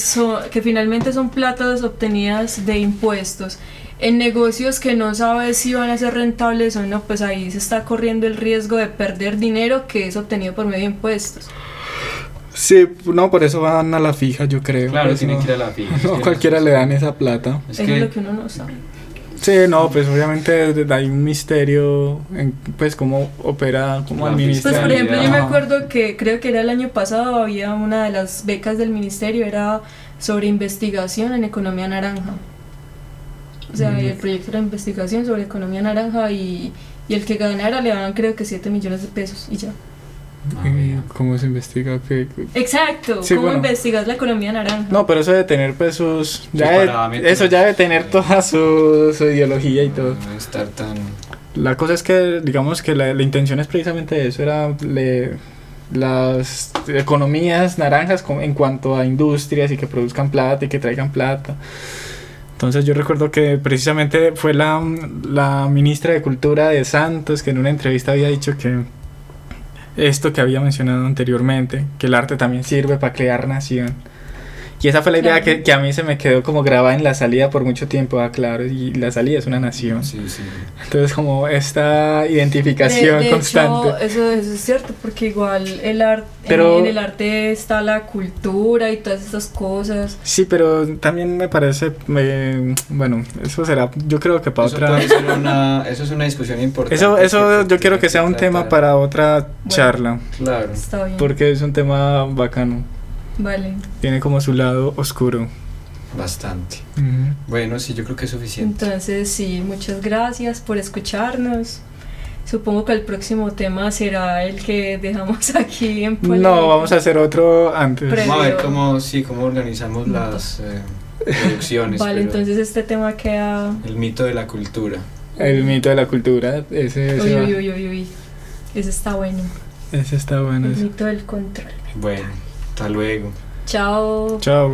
finalmente son platas obtenidas de impuestos, en negocios que no sabes si van a ser rentables o no, pues ahí se está corriendo el riesgo de perder dinero que es obtenido por medio de impuestos. Sí, no, por eso van a la fija, yo creo. Claro, Pues tienen no, que ir a la fija. es no que cualquiera le dan esa plata. Es Eso es lo que que uno no sabe. Sí, no, pues obviamente hay un misterio en pues cómo opera, cómo La administra. Pues por ejemplo yo me Ajá. acuerdo que creo que era el año pasado, había una de las becas del ministerio, era sobre investigación en economía naranja. O sea, y el proyecto era investigación sobre economía naranja y el que ganara le daban creo que 7 millones de pesos y ya. ¿Cómo se investiga? Exacto, Sí, ¿cómo bueno. investigas la economía naranja? No, pero eso debe tener pues sus... parámetros. eso ya debe tener toda su ideología y todo. no estar tan. La cosa es que, digamos que la intención es precisamente eso, era las economías naranjas en cuanto a industrias y que produzcan plata y que traigan plata. Entonces yo recuerdo que precisamente fue la ministra de Cultura de Santos que en una entrevista había dicho que esto que había mencionado anteriormente, que el arte también sirve para crear nación. Y esa fue la idea Claro. que a mí se me quedó como grabada en la salida por mucho tiempo. Claro, y la salida es una nación. Sí, sí. Entonces como esta identificación de constante. hecho, eso es cierto, porque igual el arte, Pero- en el arte está la cultura y todas esas cosas. Sí, pero también me parece, bueno, eso será, yo creo que para Eso otra... puede ser eso es una discusión importante. Eso yo quiero que tiene sea un tema tratar. para otra charla, Claro. Está bien. porque es un tema bacano, Vale. tiene como su lado oscuro. Bastante. Ujú. Bueno, sí, yo creo que es suficiente. Entonces, sí, muchas gracias por escucharnos. Supongo que el próximo tema será el que dejamos aquí en polémica. No, vamos a hacer otro antes. Vamos a ver cómo organizamos las producciones. Vale, pero entonces este tema queda... el mito de la cultura. El mito de la cultura, ese Uy, va. uy, uy, uy, uy. Ese está bueno. Ese está bueno. El ese. mito del control. Bueno, hasta luego. Chao. Chao.